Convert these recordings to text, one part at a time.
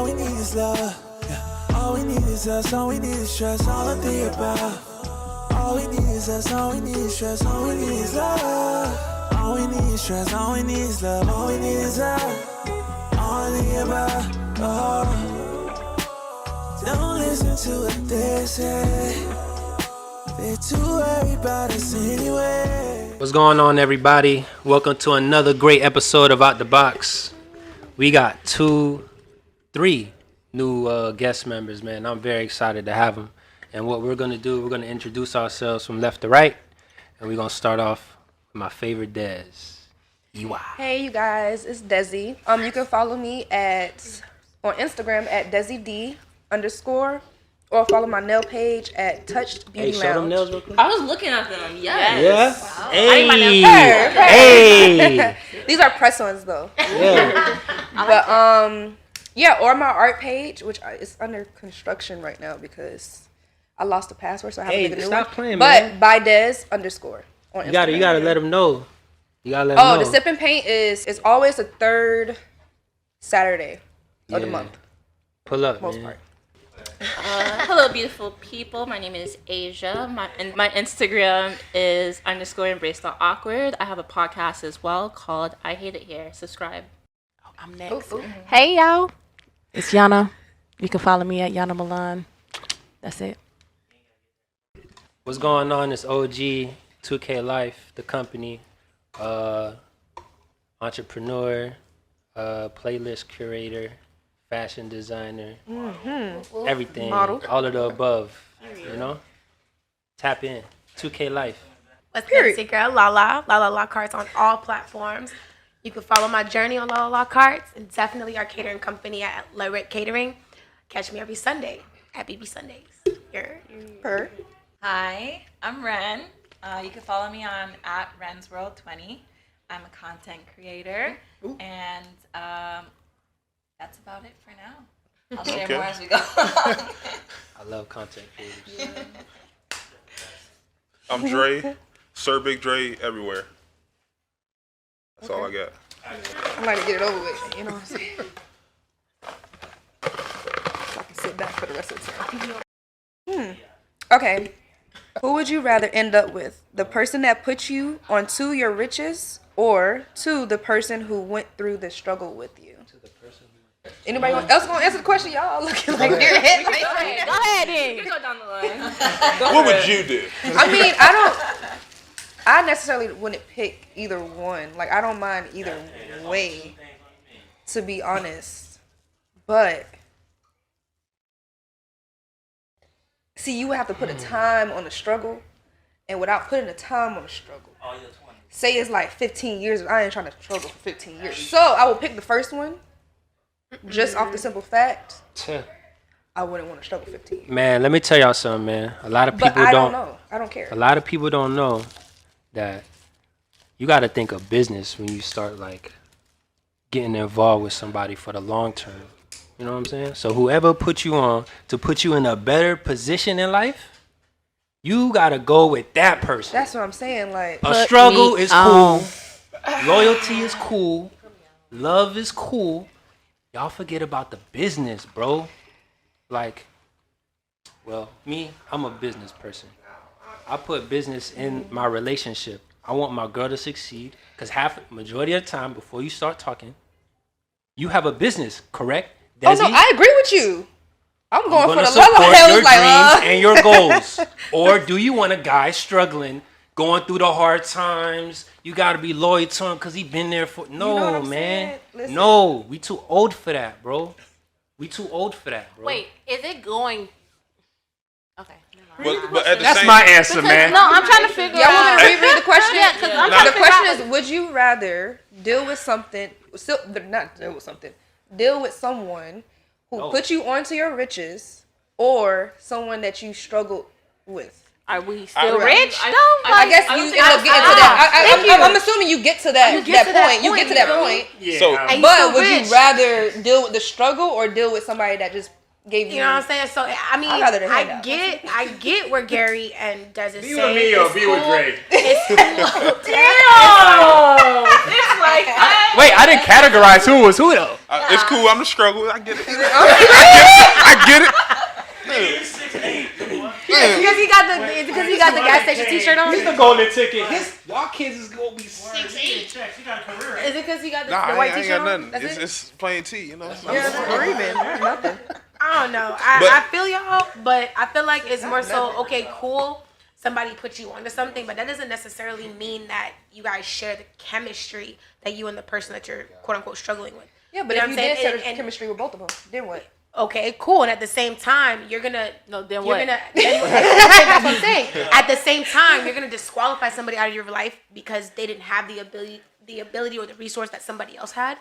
we need is love. Yeah. All we need is us, all we need is trust, all I think about. All we need is us, all we need is trust, all we need is love. All we need is trust, all we need is love, all we need is love. All I think about, oh. Don't listen to what they say. They're too worried about us anyway. What's going on, everybody? Welcome to another great episode of Out the Box. We got three new guest members, man. I'm very excited to have them. And what we're going to do, we're going to introduce ourselves from left to right. And we're going to start off with my favorite Des. Iwa. Hey, you guys. It's Desi. You can follow me on Instagram at DesiD_, or follow my nail page at Touched Beauty Hey, Lounge. show them nails real quick. I was looking at them. Yes. Yeah? Wow. Hey. These are press-ons, though. Yeah. But, yeah, or my art page, which is under construction right now because I lost the password, so I have to make a new stop one. playing, but man. by Des_ on Instagram. You gotta let them know. You gotta let them know. Oh, the Sip and Paint is always the third Saturday of the month. Pull up, Most man. part. Hello, beautiful people. My name is Asia. My Instagram is _embrace.awkward. I have a podcast as well called I Hate It Here. Subscribe. I'm next. Ooh. Hey, y'all. It's Yana. You can follow me at Yana Milan. That's it. What's going on? It's OG, 2K Life, the company, entrepreneur, playlist curator, fashion designer, everything, Model. all of the above, you know? Tap in, 2K Life. What's good? It's your girl, La Carts on all platforms. You can follow my journey on La Carts and definitely our catering company at Lyric Catering. Catch me every Sunday at BB Sundays. Per. Hi, I'm Ren. You can follow me on at Ren's World 20. I'm a content creator, and that's about it for now. I'll share more as we go. I love content creators. I'm Dre, Sir Big Dre everywhere. That's all I got. I'm going to get it over with. You know what I'm saying? So I can sit back for the rest of the time. Okay. Who would you rather end up with? The person that put you onto your riches or to the person who went through the struggle with you? Anybody else going to answer the question? Y'all looking like your head. Go ahead, then. You go down the line. What would you do? I mean, I necessarily wouldn't pick either one. Like, I don't mind either way, to be honest. But, see, you would have to put a time on the struggle. And without putting a time on the struggle, say it's like 15 years, I ain't trying to struggle for 15 years. So, I would pick the first one, just off the simple fact, I wouldn't want to struggle 15 years. Man, let me tell y'all something, man. A lot of people But I don't know. I don't care. A lot of people don't know that you got to think of business when you start like getting involved with somebody for the long term. You know what I'm saying? So whoever put you on to put you in a better position in life, you got to go with that person. That's what I'm saying. Like, A struggle is cool. Loyalty is cool. Love is cool. Y'all forget about the business, bro. Like, well, me, I'm a business person. I put business in my relationship. I want my girl to succeed because majority of the time before you start talking, you have a business, correct? oh no, I agree with you. I'm going for gonna the support love. your dreams and your goals. Or do you want a guy struggling, going through the hard times? You got to be loyal to him because he been there for... No, You know what I'm man. saying? No, we too old for that, bro. We too old for that, bro. Wait, is it going... Okay. But at the That's same my answer, man. No, I'm trying to figure Y'all want out... me to reread the question? Yeah, because I'm trying to The figure question out... is, would you rather deal with something... Deal with someone who put you onto your riches or someone that you struggled with? Are we still I- rich, though? I guess you end up getting to that. I'm assuming you get to that, You get to that point. You get to that point. Yeah, So- And you But still would rich. you rather deal with the struggle or deal with somebody that just gave you. You know what I'm saying? So I mean, I'd rather than I handout. get where Gary and Des is Be saying. with me or it's be with cool. Dre. It's cool. It's like Wait, I didn't categorize who was who though. It's cool. I'm the struggle. I get it. I get it. Because he got the gas station T-shirt on. He's the golden ticket. Y'all kids is gonna be 6'8". Is it because he got the, Nah, the I white ain't T-shirt got on? nothing. That's it? It's plain tea, you know. Nothing. I don't know. But- I feel y'all, but I feel like it's more so, okay, cool, somebody put you onto something, but that doesn't necessarily mean that you guys share the chemistry that you and the person that you're quote unquote struggling with. Yeah, but You know if you what I'm did saying? share And- chemistry with both of them, then what? Okay, cool. And at the same time, you're gonna No, then you're what? gonna that's what I'm saying. At the same time, you're gonna disqualify somebody out of your life because they didn't have the ability or the resource that somebody else had.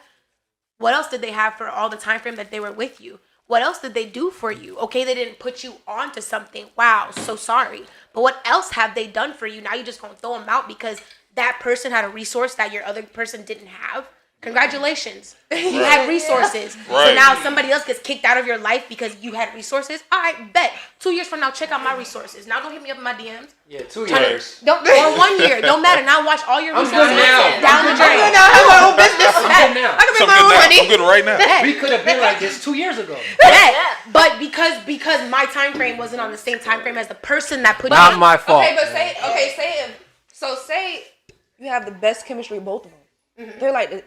What else did they have for all the time frame that they were with you? What else did they do for you? Okay, they didn't put you onto something. Wow, so sorry. But what else have they done for you? Now you just gonna throw them out because that person had a resource that your other person didn't have. Congratulations. You had resources. So Right. now somebody else gets kicked out of your life because you had resources. All right, bet. 2 years from now, check out my resources. Now don't hit me up in my DMs. Yeah, 2 years. Don't or 1 year. Don't matter. Now watch all your I'm resources good now. down the drain. I have my own business. I'm good now. I can So make I'm my own good now. money. I'm good right now. We could have been like this 2 years ago. Bet. But because my time frame wasn't on the same time frame as the person that put Not you my fault. Okay, but say you have the best chemistry with both of them. They're like the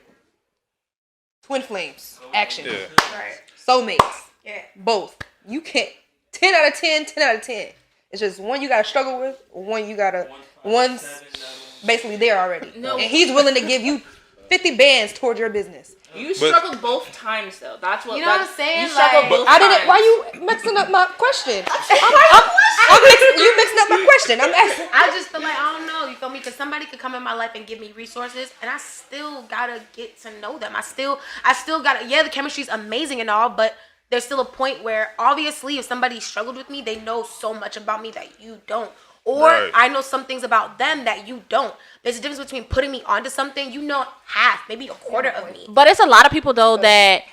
twin flames. Action. Yeah. Right. Soulmates. Yeah. Both. You can't. 10 out of 10, 10 out of 10. It's just one you gotta struggle with, or one you gotta. One's basically there already. No. And he's willing to give you 50 bands towards your business. You struggled both times though. That's what. You know what I'm saying? You struggled Like- both I didn't. times. Why you mixing up my question? You mixing up my question. I'm asking. I just feel like, I don't know, you feel me? Because somebody could come in my life and give me resources, and I still gotta get to know them. I still gotta, yeah, the chemistry's amazing and all, but there's still a point where obviously if somebody struggled with me, they know so much about me that you don't. Or Right. I know some things about them that you don't. There's a difference between putting me onto something, you know half, maybe a quarter of me. But it's a lot of people though that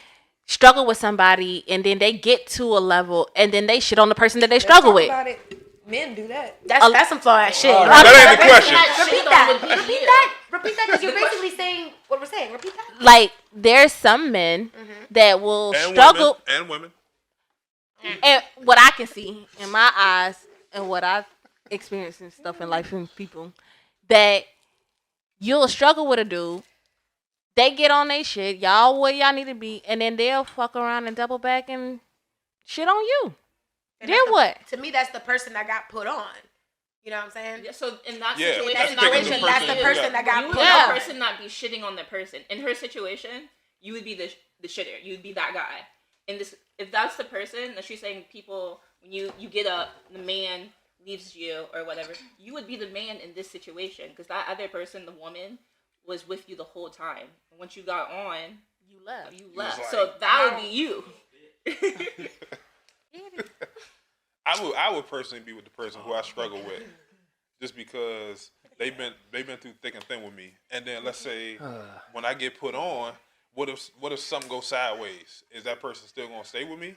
struggle with somebody and then they get to a level and then they shit on the person that they struggle with. About it. Men do that. That's some flaw ass shit. That ain't the question. Repeat that. Repeat that because you're basically saying what we're saying. Repeat that. Like there's some men that will And struggle, women. And women. and what I can see in my eyes and what I've experienced and stuff in life and people, that you'll struggle with a dude. They get on their shit, y'all where y'all need to be, and then they'll fuck around and double back and shit on you. And Then that's the- what? To me, that's the person that got put on. You know what I'm saying? Yeah, so in that Yeah, situation, that's That picking the situation, that's the person person that got you put would Yeah. on. the person not be shitting on the person. In her situation, you would be the shitter. You would be that guy. In this, if that's the person that she's saying, people when you get up, the man leaves you or whatever, you would be the man in this situation because that other person, the woman, was with you the whole time. And once you got on, You left. you left. like, So that would be you. I would personally be with the person who I struggle with, just because they've been through thick and thin with me. And then let's say when I get put on, what if something goes sideways? Is that person still gonna stay with me?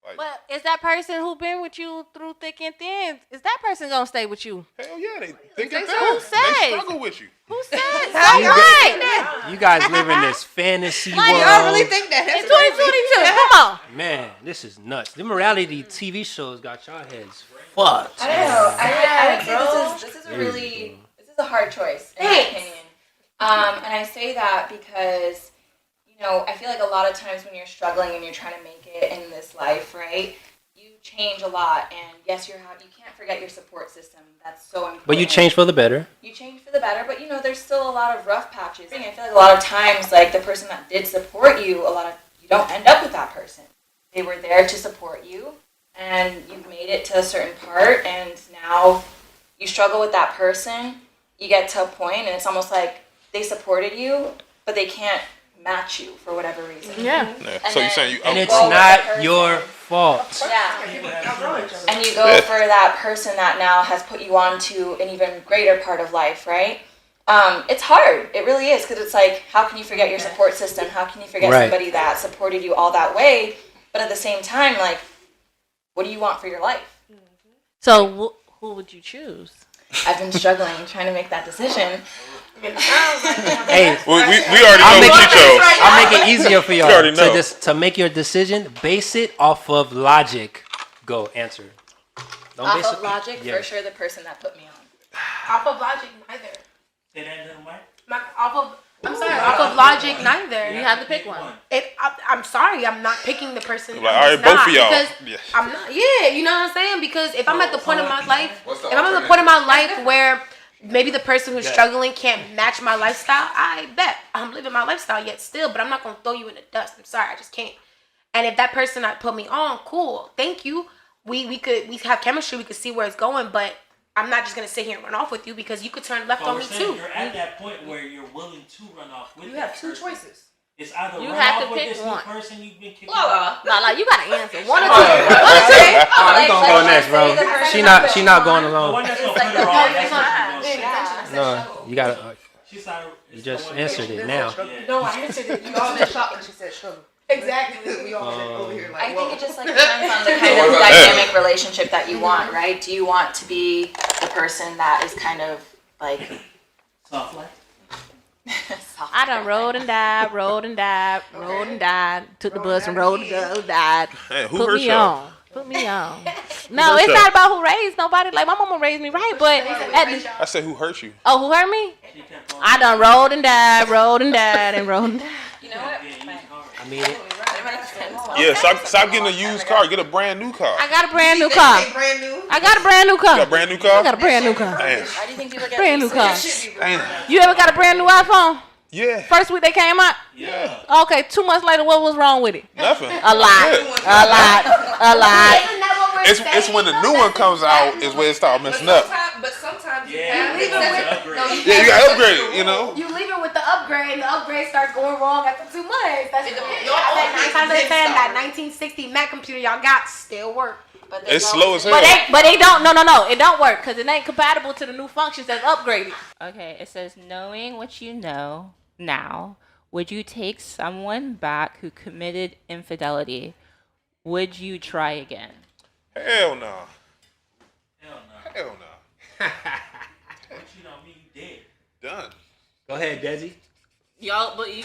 Like, But is that person who been with you through thick and thin, is that person gonna stay with you? hell yeah, they thick and Who thin. says? They struggle with you. Who said so right? You guys live in this fantasy Like, world. I really think that. It's 2022. Come on. Man, this is nuts. The morality TV shows got y'all heads fucked. I don't know. I would say this is a hard choice in my opinion. And I say that because, you know, I feel like a lot of times when you're struggling and you're trying to make it in this life, right? You change a lot, and yes, you can't forget your support system. That's so important. But you change for the better. You change for the better, but you know, there's still a lot of rough patches. I feel like a lot of times, like the person that did support you, you don't end up with that person. They were there to support you, and you've made it to a certain part, and now you struggle with that person. You get to a point, and it's almost like they supported you, but they can't match you for whatever reason. Yeah. Yeah. So you're saying you And it's Go with the not person. your fault. Yeah. And you go for that person that now has put you on to an even greater part of life, right? It's hard. It really is, because it's like, how can you forget your support system? How can you forget Right. somebody that supported you all that way? But at the same time, like, what do you want for your life? So who would you choose? I've been struggling trying to make that decision. Hey, We already know what you chose. I'll make it easier for y'all You already know. to make your decision. Base it off of logic. Go answer. Don't Off base of it- logic, yeah. for sure, the person that put me on. Off of logic, neither. Say that in the mic. Off of logic, neither. You have to pick one. I'm sorry, I'm not picking the person. Like, all right, who's both not, of y'all. Because Yeah. I'm not. Yeah, you know what I'm saying? Because if I'm at the point of my life, if I'm at the point of my life where maybe the person who's struggling can't match my lifestyle, I bet I'm living my lifestyle yet still, but I'm not gonna throw you in the dust. I'm sorry, I just can't. And if that person not put me on, cool, thank you. We have chemistry, we could see where it's going, but I'm not just gonna sit here and run off with you because you could turn left But on we're me saying too. you're at that point where you're willing to run off with You that have two person. choices. It's either You run have off to with pick this one. new person you've been kicking. Lala. Lala, you gotta answer. One or two. Oh, you gonna go next, bro? She not going The alone. one that's gonna put her on. That's what she knows. No, you gotta. She started. You just answered it now. No, I answered it. You all been shocked when she said struggle. Exactly. We all been over here like, I think whoa. it just like depends on the kind of dynamic relationship that you want, right? Do you want to be the person that is kind of like Soft life. I done rode and died, rode and died, rode and died. Took the bus and rode and died. Hey, who Put hurt me y'all? on. Put me on. No, hurt it's y'all? not about who raised nobody. Like my mama raised me right, but at the, I said, who hurt you? oh, who hurt me? She kept on. I done rode and died, rode and died, and rode and died. you know what? I mean, it. Yeah, stop getting a used car. Get a brand new car. I got a brand new car. Brand new. I got a brand new You got a car. brand new I car? got a brand new car. Damn. Why do you think people get Brand new car. Damn. You ever got a brand new iPhone? Yeah. First week they came out? Yeah. Okay, 2 months later, what was wrong with it? Nothing. A lot. Yeah. A lot. A lot. It's when the new one comes out is where it starts messing up. But sometimes you Yeah, have it's an upgrade. Yeah, you got to upgrade it, you know? You leave it with the upgrade, and the upgrade starts going wrong after 2 months. That's It that don't- 9 times out of 10, that 1960 Mac computer y'all got still work. But It's slow as hell. But they don't. No. It don't work because it ain't compatible to the new functions that's upgraded. Okay, it says knowing what you know now, would you take someone back who committed infidelity? Would you try again? Hell no. Hell no. Hell no. But you know me, you dead. Done. Go ahead, Desi. Y'all, but you,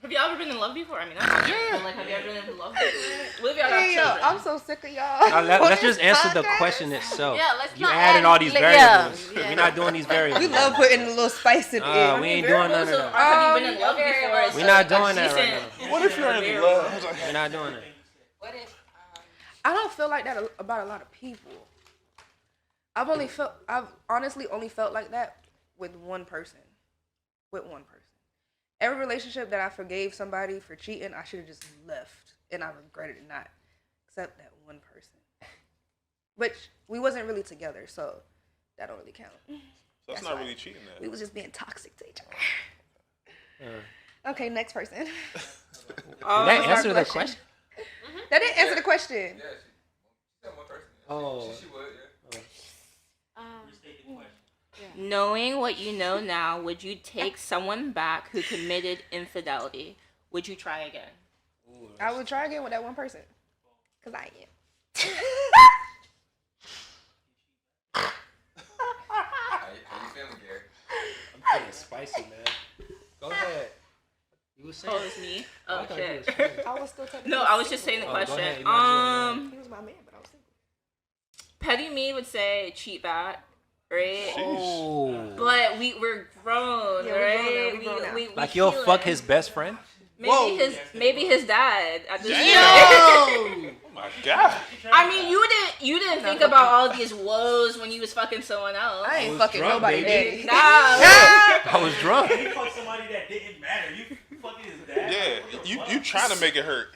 have y'all ever been in love before? I mean, that's but like, have you ever been in love before? What if y'all have children? I'm so sick of y'all. Let's just answer the question itself. Yeah, let's You not adding add- all these yeah, variables. yeah. We're not doing these variables. We love putting a little spice in it. We ain't doing none of So, that. have you been in love before? Is We're a- not a doing that right decent- now. What if you're in love? We're not doing it. What if I don't feel like that about a lot of people. I've honestly only felt like that with one person. Every relationship that I forgave somebody for cheating, I should have just left, and I regretted it not, except that one person. Which we wasn't really together, so that don't really count. So that's not really cheating We then. was just being toxic to each other. Okay, next person. Did that answer the question? That didn't answer the question. Oh. Restate the question. Knowing what you know now, would you take someone back who committed infidelity? Would you try again? I would try again with that one person, cause I am. I'm feeling spicy, man. Go ahead. You was saying. Oh, it's me. Oh I thought you shit. was saying. I was still taking. No, I was just saying the Oh, go question. ahead, you might as well, He was my man, but I was single. Petty me would say cheat back, right? Oh. But we're grown, Yeah, we right? grown now, we grown now. we Like you'll healing. fuck his best friend? Maybe his dad. At this Oh my God. I mean, you didn't think about all these woes when you was fucking someone else. I ain't was fucking drunk, nobody, baby. daddy. Nah. I was drunk. You fuck somebody that didn't matter. You fucking his dad. Yeah, you trying to make it hurt.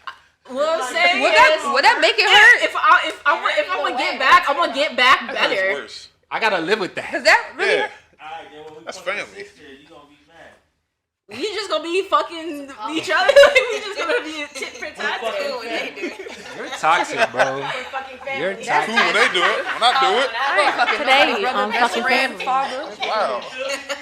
What I'm saying Would is, that make it hurt? if I'm gonna get back, I'm gonna get back That's better. worse. I gotta live with that. Cause that really Yeah. Alright, then when we That's fuck your family. sister, you gonna be mad. We just gonna be fucking each other. Like, we just gonna be a tit for tat. You're toxic, bro. You're Cool toxic. when they do it. When I do it. I ain't fucking Today, nobody, brother, best fucking friend, family. father. Wow.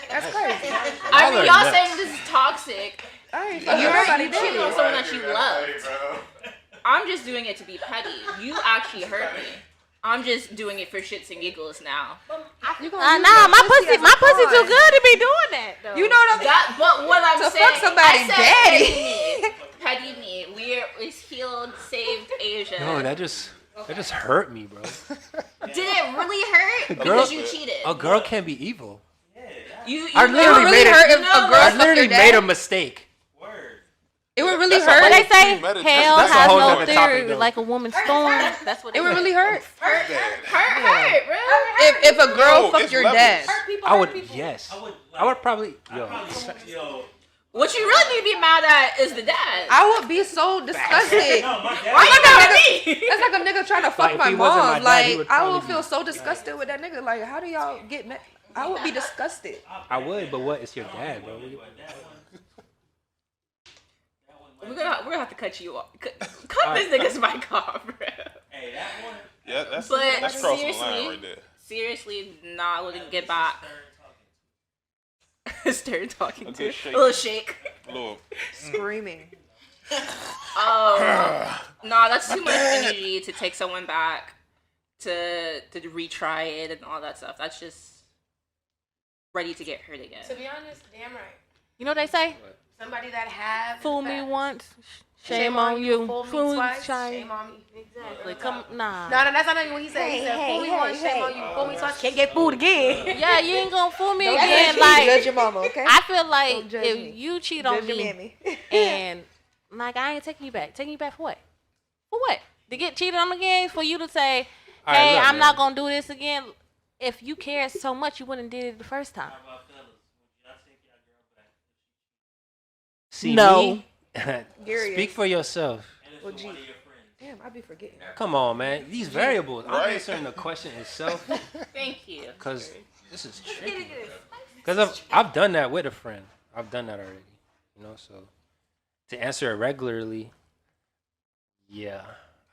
That's crazy. I Y'all mean, are y'all nuts. saying this is toxic. I ain't You fucking nobody cheated on did. someone that you loved. I'm just doing it to be petty. You actually hurt me. I'm just doing it for shits and giggles now. Nah, my pussy too good to be doing that though. You know what I'm That, but what I'm To saying, fuck somebody's I said petty me. We're healed, saved Asia. No, that just hurt me, bro. Did it really hurt? Girl- Because you cheated. A girl can't be evil. You I literally really made hurt a, if a girl I fucked literally your made dad? a mistake. It would really That's a hurt. What they say, Premeditated. hell That's a has whole no nother topic, theory though. like a woman's storm. That's what It would really hurt. hurt, bro. If a girl No, fucked it's your levels. dad. I would, yes. I would probably, yo. What you really need to be mad at is the dad. I would be so disgusted. No, my dad. Why you mad at me? That's like a nigga trying to fuck Like, if my he wasn't my mom. dad, he Like, would I probably would be- feel so disgusted with that nigga. Like, how do y'all get mad? I would be disgusted. I would, but what? It's your dad, bro. We're gonna have to cut you off. Cut this nigga's mic off, bro. Hey, that one. Yeah, that's But crossing the line seriously, right there. seriously, nah, I wouldn't get back. Stern talking A to good a shake. little shake. Little, Screaming. Oh, nah, that's too much energy to take someone back to retry it and all that stuff. That's just ready to get hurt again. To be honest, damn right. You know what they say? Somebody that have Fool me facts. once, shame on you. Fool me Fool twice, shame. shame on me. Exactly. Come, nah. No, that's not even what he said. He said, fool me once, shame on you. Fool me twice, can't get fooled again. Yeah, you ain't gonna fool me Don't again. judge me, Like, judge your mama, okay? I feel like Don't judge if me. you cheat Judge on your me mammy. and like I ain't taking you back. Taking you back for what? For what? To get cheated on again? For you to say, All right, hey, look, I'm man. not gonna do this again. If you cared so much, you wouldn't did it the first time. See No. me? Gary Speak is- for yourself. Well, gee. Damn, I be forgetting. Come on, man. These variables. I'm Right. answering the question itself Thank you. because this is tricky. Because I've done that with a friend. I've done that already. You know, so to answer it regularly, yeah,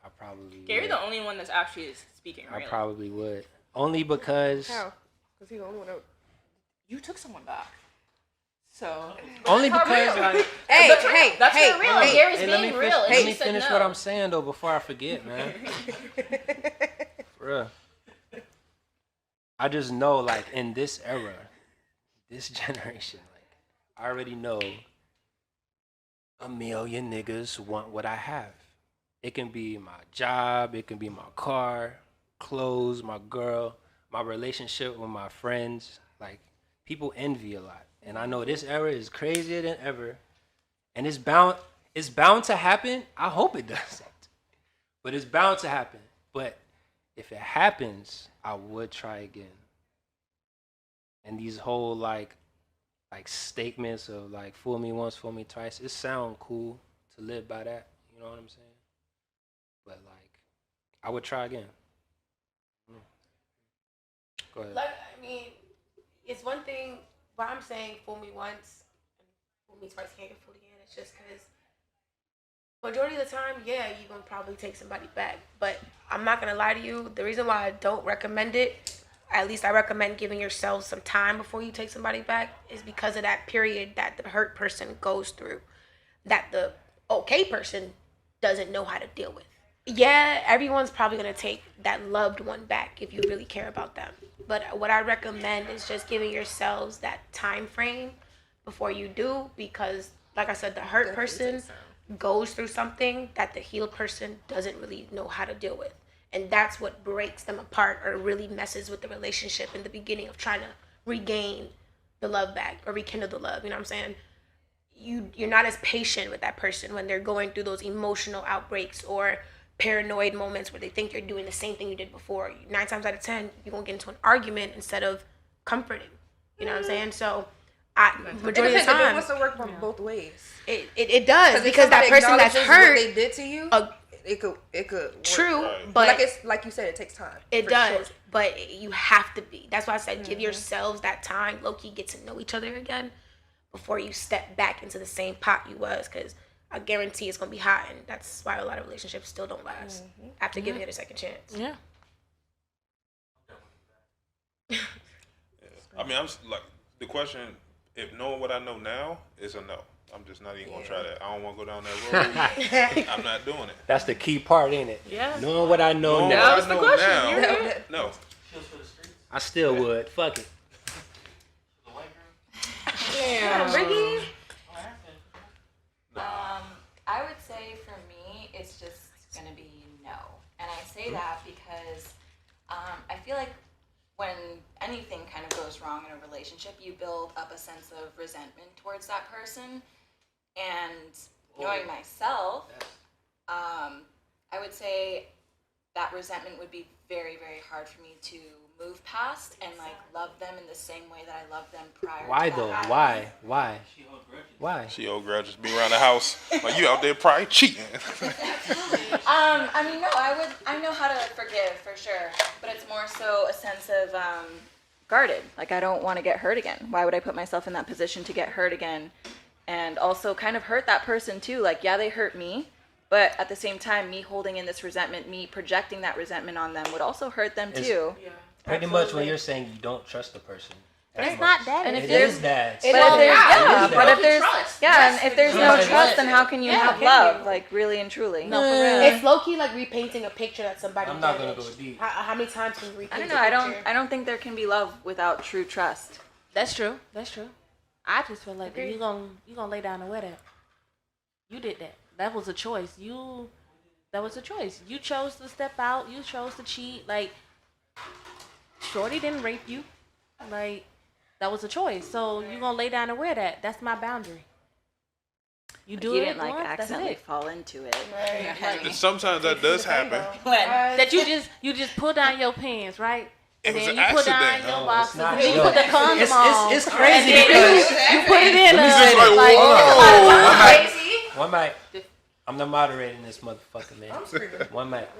I probably Gary's would. the only one that's actually speaking. I Really. probably would. Only because How? Because he's the only one that... You took someone back. So. only How because real? like Hey, That's hey, that's hey, for real. hey. Gary's hey, being real. and let she me said finish no. what I'm saying though before I forget, man. For real. I just know, like, in this era, this generation, like, I already know a million niggas want what I have. It can be my job, it can be my car, clothes, my girl, my relationship with my friends. Like, people envy a lot. And I know this era is crazier than ever. And it's bound to happen. I hope it doesn't. But it's bound to happen. But if it happens, I would try again. And these whole like statements of like fool me once, fool me twice, it sound cool to live by that. You know what I'm saying? But like, I would try again. Go ahead. Like, I mean, it's one thing, why I'm saying fool me once, and fool me twice, can't get fooled again. It's just because majority of the time, yeah, you're going to probably take somebody back. But I'm not going to lie to you. The reason why I don't recommend it, at least I recommend giving yourself some time before you take somebody back, is because of that period that the hurt person goes through, that the okay person doesn't know how to deal with. Yeah, everyone's probably going to take that loved one back if you really care about them. But what I recommend is just giving yourselves that time frame before you do, because like I said, the hurt person goes through something that the healed person doesn't really know how to deal with. And that's what breaks them apart or really messes with the relationship in the beginning of trying to regain the love back or rekindle the love. You know what I'm saying? You're not as patient with that person when they're going through those emotional outbreaks or paranoid moments where they think you're doing the same thing you did before. 9 times out of 10, you're going to get into an argument instead of comforting. You know what I'm saying? So, majority of the It time, wants to work from both ways. it does, if because that somebody person that's acknowledges what hurt, they did to you, it could work. true, Right. but like it's like you said, it takes time. it for does, sure. but you have to be. That's why I said give yourselves that time, low-key get to know each other again before you step back into the same pot you was, because I guarantee it's going to be hot, and that's why a lot of relationships still don't last after giving it a second chance. Yeah. I mean, like, the question, if knowing what I know now is a no. I'm just not even gonna try that. I don't want to go down that road. I'm not doing it. That's the key part, ain't it? Yeah. Knowing what I know Knowing now, what I know now, no. I still would. Fuck it. Damn, Ricky. I would say for me, it's just gonna be no, and I say that because I feel like when anything kind of goes wrong in a relationship, you build up a sense of resentment towards that person, and knowing myself, I would say that resentment would be very, very hard for me to move past and like love them in the same way that I loved them prior. Why to though? that. Why? Why? She old girl just be around the house. Like you out there probably cheating. I mean, no, I know how to forgive for sure, but it's more so a sense of guarded. Like I don't want to get hurt again. Why would I put myself in that position to get hurt again? And also kind of hurt that person too. Like, yeah, they hurt me, but at the same time, me holding in this resentment, me projecting that resentment on them would also hurt them too. Pretty much what you're saying, you don't trust the person. It's not that. And if It there's is that. But if there's yeah, but if there's trust. and if there's no Right. trust, then how can you Yeah, have can love? you? Like really and truly. No, for real. It's low key like repainting a picture that somebody I'm not gonna damaged. go deep. How many times can you repaint I don't a know. picture? I don't think there can be love without true trust. That's true. That's true. I just feel like if you gonna lay down and wear that. You did that. That was a choice. That was a choice. You chose to step out. You chose to cheat. Like, Shorty didn't rape you. Like, that was a choice. So you gonna lay down and wear that. That's my boundary. You do You it didn't like once, that's accidentally it. fall into it. And sometimes that does happen. That you just pull down your pants, right? It And was then an you put down accident. your No, boxes, it's not. and then you Yo, put the condom on. it's crazy and then because you put it in He's a, just like, like, whoa. one mic. I'm the moderator in this motherfucker, man. One mic.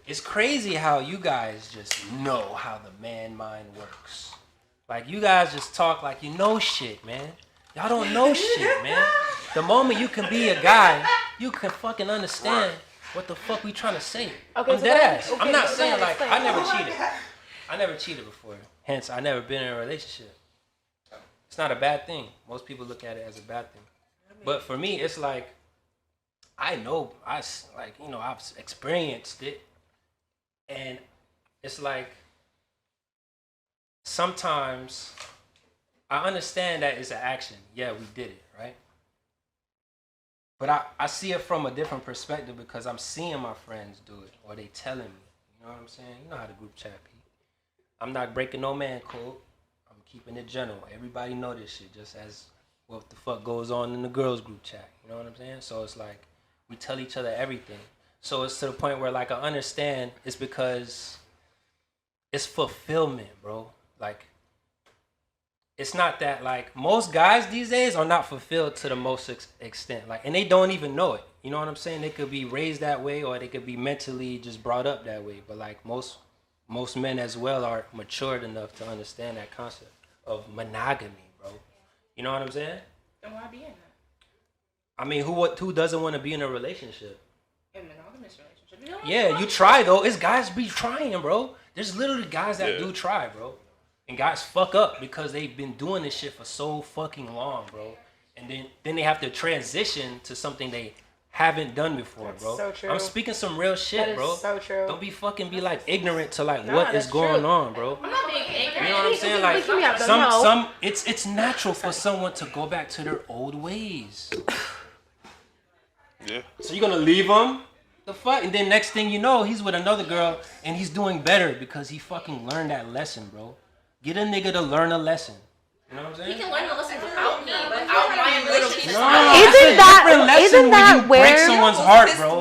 It's crazy how you guys just know how the man mind works. Like you guys just talk like you know shit, man. Y'all don't know shit, man. The moment you can be a guy, you can fucking understand what the fuck we trying to say. Okay, I'm so dead go ass. ahead. I'm Okay, not so go saying ahead, like explain. I never cheated. I never cheated before. Hence, I never been in a relationship. It's not a bad thing. Most people look at it as a bad thing. But for me, it's like I know I've experienced it, and it's like sometimes I understand that it's an action. Yeah, we did it, right? But I see it from a different perspective because I'm seeing my friends do it or they telling me. You know what I'm saying? You know how the group chat be. I'm not breaking no man code. I'm keeping it general. Everybody know this shit just as what the fuck goes on in the girls group chat. You know what I'm saying? So it's like we tell each other everything. So it's to the point where like I understand it's because it's fulfillment, bro. Like it's not that like most guys these days are not fulfilled to the most extent. Like and they don't even know it. You know what I'm saying? They could be raised that way or they could be mentally just brought up that way. But like most men as well are matured enough to understand that concept of monogamy, bro. You know what I'm saying? Then why be in that? I mean, who doesn't want to be in a relationship? In a monogamous relationship. You know what? Yeah, you try though. It's guys be trying, bro. There's literally guys that Yeah. do try, bro. And guys fuck up because they've been doing this shit for so fucking long, bro. And then they have to transition to something they haven't done before, That's bro. so true. I'm speaking some real shit, That is bro. so true. Don't be like ignorant to like Nah, what is that's going true. on, bro. I'm not being ignorant. You know what I'm saying? Like Keep me out the know. some it's natural for someone to go back to their old ways. Yeah. So you're gonna leave him? The fuck? And then next thing you know, he's with another girl and he's doing better because he fucking learned that lesson, bro. Get a nigga to learn a lesson. You know what I'm saying? He can learn the lesson without me, without my relationship. No, Isn't it's a that- different lesson isn't when that you break where- someone's heart, bro.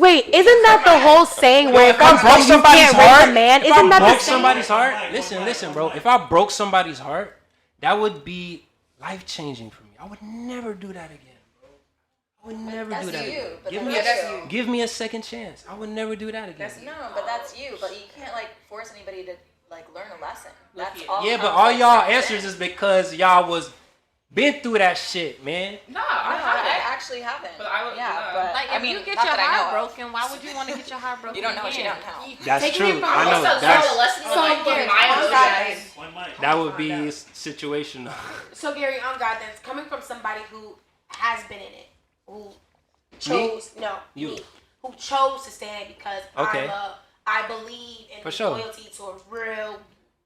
Wait, isn't that the whole saying where If I you broke somebody's can't rape heart, a man? if Isn't I that broke the same? somebody's heart, listen, bro. If I broke somebody's heart, that would be life changing for me. I would never do that again, bro. I would never do that again. but Give that's me you. give me a second chance. I would never do that again. No, but that's you. But you can't like force anybody to like learn a lesson. That's all. Yeah, but comes all from y'all something. answers is because y'all was been through that shit, man. No, No, I I haven't. actually haven't. But I would- yeah, no. but Like, I if mean, you get not your that I know heart of. broken, why would you want to get your heart broken? You don't know what you again? don't know. That's Taking true. it from I know. also- That's So the lesson So, was like Gary, my on God, One mic. that would be situational. So Gary, on God, then coming from somebody who has been in it, who chose You. me, who chose to stand because Okay. I believe in For sure. loyalty to a real.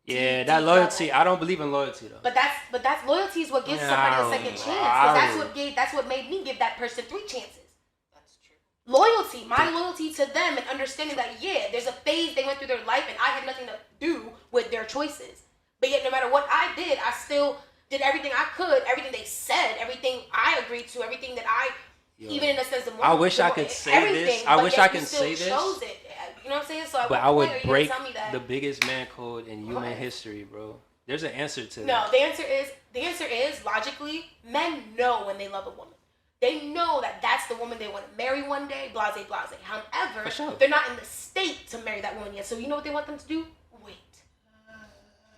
Yeah, deep, that deep loyalty. level. I don't believe in loyalty though. But that's loyalty is what gives Yeah, somebody I a don't second know. chance. I Because don't that's what made me give that person 3 chances. Loyalty, my loyalty to them, and understanding that there's a phase they went through their life, and I had nothing to do with their choices. But yet, no matter what I did, I still did everything I could, everything they said, everything I agreed to, everything that I, even in a sense, the I wish I could say everything, this. I but wish yet I you can still say this. chose it. You know what I'm saying? So, at But what I would point are you break gonna tell me that? the biggest man code in human history, bro. There's an answer to No, that. the answer is logically, men know when they love a woman. They know that that's the woman they want to marry one day, blase, blase. However, For sure. they're not in the state to marry that woman yet. So you know what they want them to do? Wait.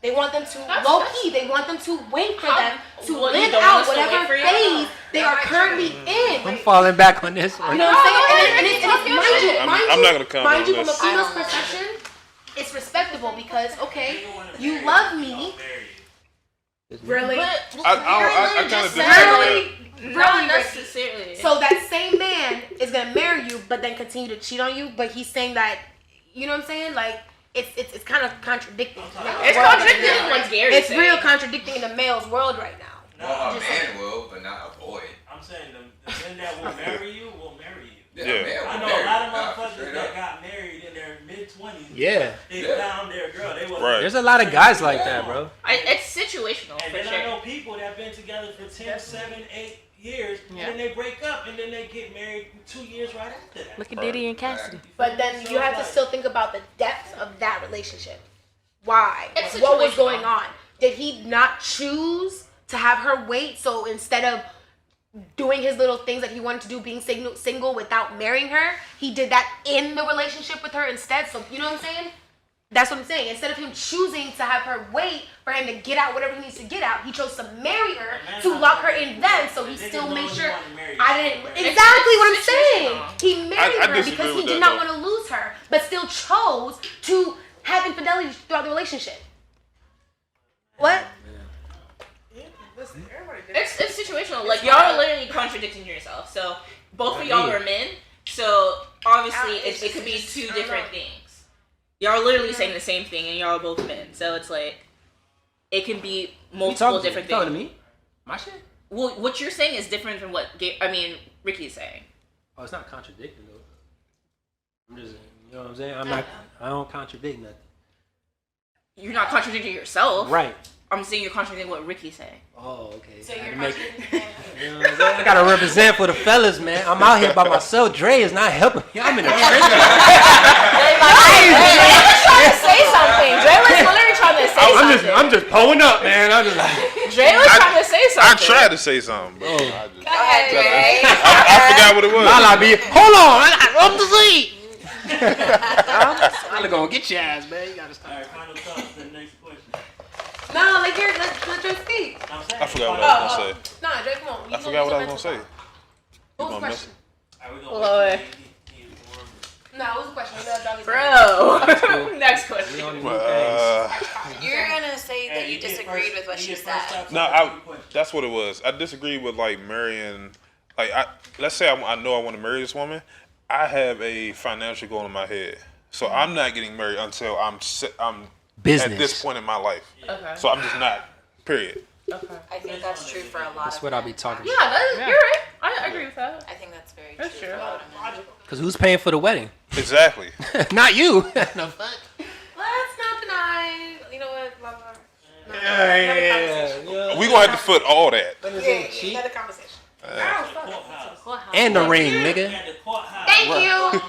They want them to, low key, they want them to wait for them to What, you live don't out want us to wait whatever for you? phase they are currently in. I'm falling back on this one. You know what I'm saying? And it's I'm not gonna comment mind on you, from a this. female's perception, it's respectable because, okay, you love me. Really? I kind of Really? Not Really, Ricky. necessarily. So that same man is gonna marry you, but then continue to cheat on you. But he's saying that, you know what I'm saying? Like it's kind of contradicting. It's contradicting what Gary's It's saying. real contradicting in the male's world right now. Well, a man will, but not a boy. I'm saying the men that will marry you will marry you. Yeah, Yeah. a man will I know marry a lot of you, motherfuckers straight that up. got married in their mid-20s. Yeah. They Yeah. found their girl. They was Right. There's a lot of guys like that, bro. It's situational And for then I sure. know people that have been together for 10, 7, 8 years, and then they break up, and then they get married 2 years right after that. Look at Diddy and Cassidy. But then you have to still think about the depth of that relationship. Why? It's What was situational. going on? Did he not choose to have her wait? So instead of doing his little things that he wanted to do, being single without marrying her, he did that in the relationship with her instead. So you know what I'm saying? That's what I'm saying. Instead of him choosing to have her wait for him to get out whatever he needs to get out, he chose to marry her to lock her in then. So he still made sure I didn't. Exactly what I'm saying. He married I her disagree because he with did that, not though. want to lose her, but still chose to have infidelity throughout the relationship. What? It's situational. Like y'all are literally contradicting yourself. So both of y'all are men. So obviously it could be two different things. Y'all are literally saying the same thing, and y'all are both men. So it's like it can be multiple different talking to things. me? My shit? Well, what you're saying is different from what Ricky's saying. Oh, it's not contradicting though. I'm just, you know what I'm saying? I don't contradict nothing. You're not contradicting yourself. Right. I'm saying you're contradicting what Ricky's saying. Oh, okay. So I had you're to make- contradicting. you know what I'm saying? I gotta represent for the fellas, man. I'm out here by myself. Dre is not helping me. I'm in the trenches. Trying to say something. Dre was literally trying to say something. I'm just pulling up, man. I'm just like, Dre was trying to say I something. tried to say something, bro. Dre. I forgot what it was. I'll be, hold on, I'm the seat. I'm gonna get your ass, man. You gotta stop. All right, final thoughts. The next question. No, like you're let Drake speak. I'm saying, I forgot what I was gonna say. Nah, Drake, come on. I forgot what I was gonna say. What was the gonna question? All right, we're gonna Lord. No, what was the question? We got doggies. Bro. Next question. You're gonna say that you disagreed with what she said. No, that's what it was. I disagree with like marrying. Like, let's say I know I want to marry this woman. I have a financial goal in my head, so I'm not getting married until I'm Business. at this point in my life. Okay. So I'm just not. Period. I think that's true for a lot That's of what I'll men. be talking Yeah, about. you're right. I agree with that. I think that's very That's true true. for a lot of men. Cause who's paying for the wedding? Exactly. Not you. No, fuck. Let's not deny. You know what? Blah, blah. Yeah. We gonna have to foot all that. Another conversation. And the ring, nigga. Thank you.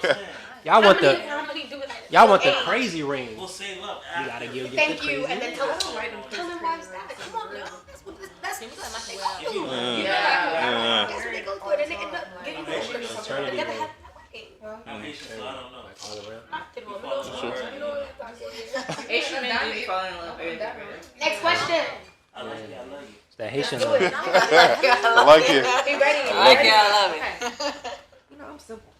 Y'all want the How many do it? y'all want the crazy ring. We'll save up. You gotta give the Thank crazy you, and then ring. tell us why it's that. Come on, now. That's what they go through. That's what they go through, and then they end up getting married or something. They never had that wedding. I'm Haitian, so I don't know. Asian men do be falling in love very quickly. Next question. I like it. I love you. It's that Haitian Do love. it. I like it. Be ready. I like it, I love it. You know, I'm simple.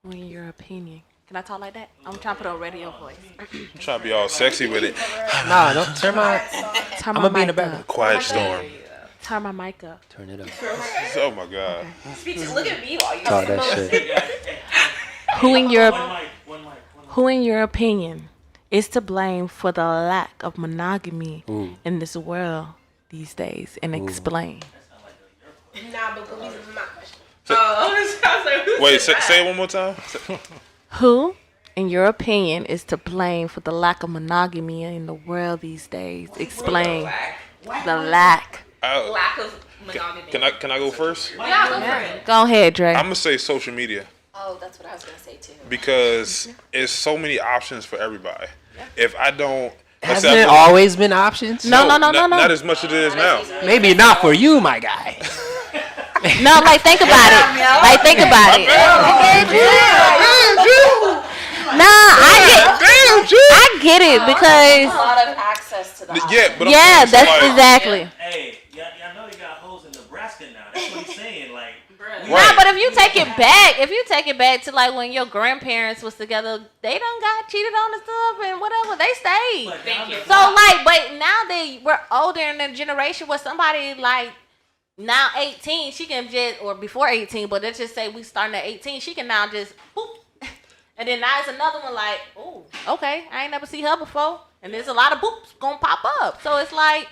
In your opinion. Can I talk like that? I'm trying to put on radio voice. I'm trying to be all sexy with it. Nah, don't turn my. Turn I'm my gonna be in the mic background. up. Quiet storm. Turn my mic up. Turn it up. Oh my God. Look at me while you Talk that shit. Who in your One mic. Who in your opinion is to blame for the lack of monogamy Ooh. in this world these days? And explain. Nah, but these are my question. Wait, say it one more time. Who, in your opinion, is to blame for the lack of monogamy in the world these days? Explain the lack. Lack of monogamy. Can I go first? Yeah, go for it. Go ahead, Dre. I'm gonna say social media Oh, that's what I was gonna say too. because it's so many options for everybody. If I don't, let's Hasn't say I it put- always been options? No. Not as much as it is now. Maybe not for you, my guy. No, like think about it. Like think about it. I get it A because lot of access to the Yeah, but I'm yeah, saying, so that's like, exactly. Hey, y'all know they got hoes in Nebraska now. That's what he's saying. Like, Nah, but if you take it back to like when your grandparents was together, they done got cheated on and stuff and whatever. They stayed. Thank you. So like, but now that we're older in the generation where somebody like now 18, she can just, or before 18, but let's just say we starting at 18, she can now just boop. And then now it's another one like, oh, okay, I ain't never see her before. And there's a lot of boops gonna pop up. So it's like,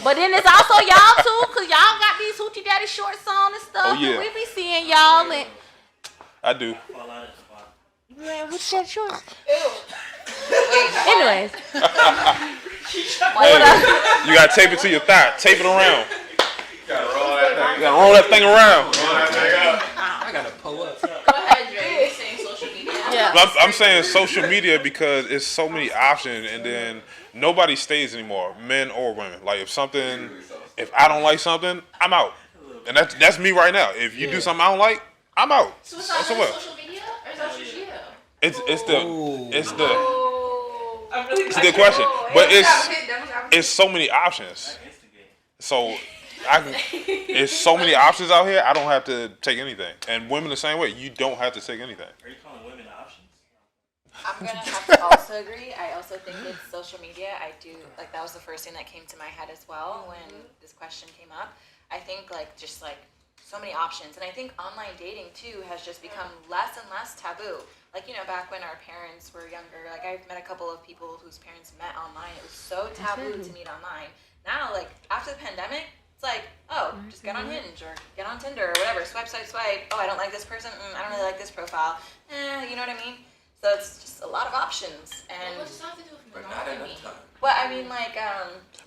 but then it's also y'all too, cause y'all got these hoochie daddy shorts on and stuff. Oh, yeah. And we be seeing y'all and I do. you wearing hoochie daddy shorts. Anyways, Hey, you gotta tape it to your thigh. Tape it around. You gotta roll that thing around. I gotta pull up. Go ahead, Dre. You're saying social media. yeah. I'm saying social media because it's so many options, and then nobody stays anymore, men or women. Like if I don't like something, I'm out, and that's me right now. If you do something I don't like, I'm out. So it's That's not what. social media or social media? It's the I'm really it's a good question, but it's so many options. So it's so many options out here. I don't have to take anything, and women the same way. You don't have to take anything. are you calling women options? I'm gonna have to also agree. I also think it's social media. I do like that was the first thing that came to my head as well when this question came up. I think like just like so many options, and I think online dating too has just become less and less taboo. Like back when our parents were younger, like I've met a couple of people whose parents met online. It was so taboo to meet online. Now, like after the pandemic, it's like, oh, just get on Hinge or get on Tinder or whatever. Swipe. Oh, I don't like this person. I don't really like this profile. You know what I mean? So it's just a lot of options, and well, I mean,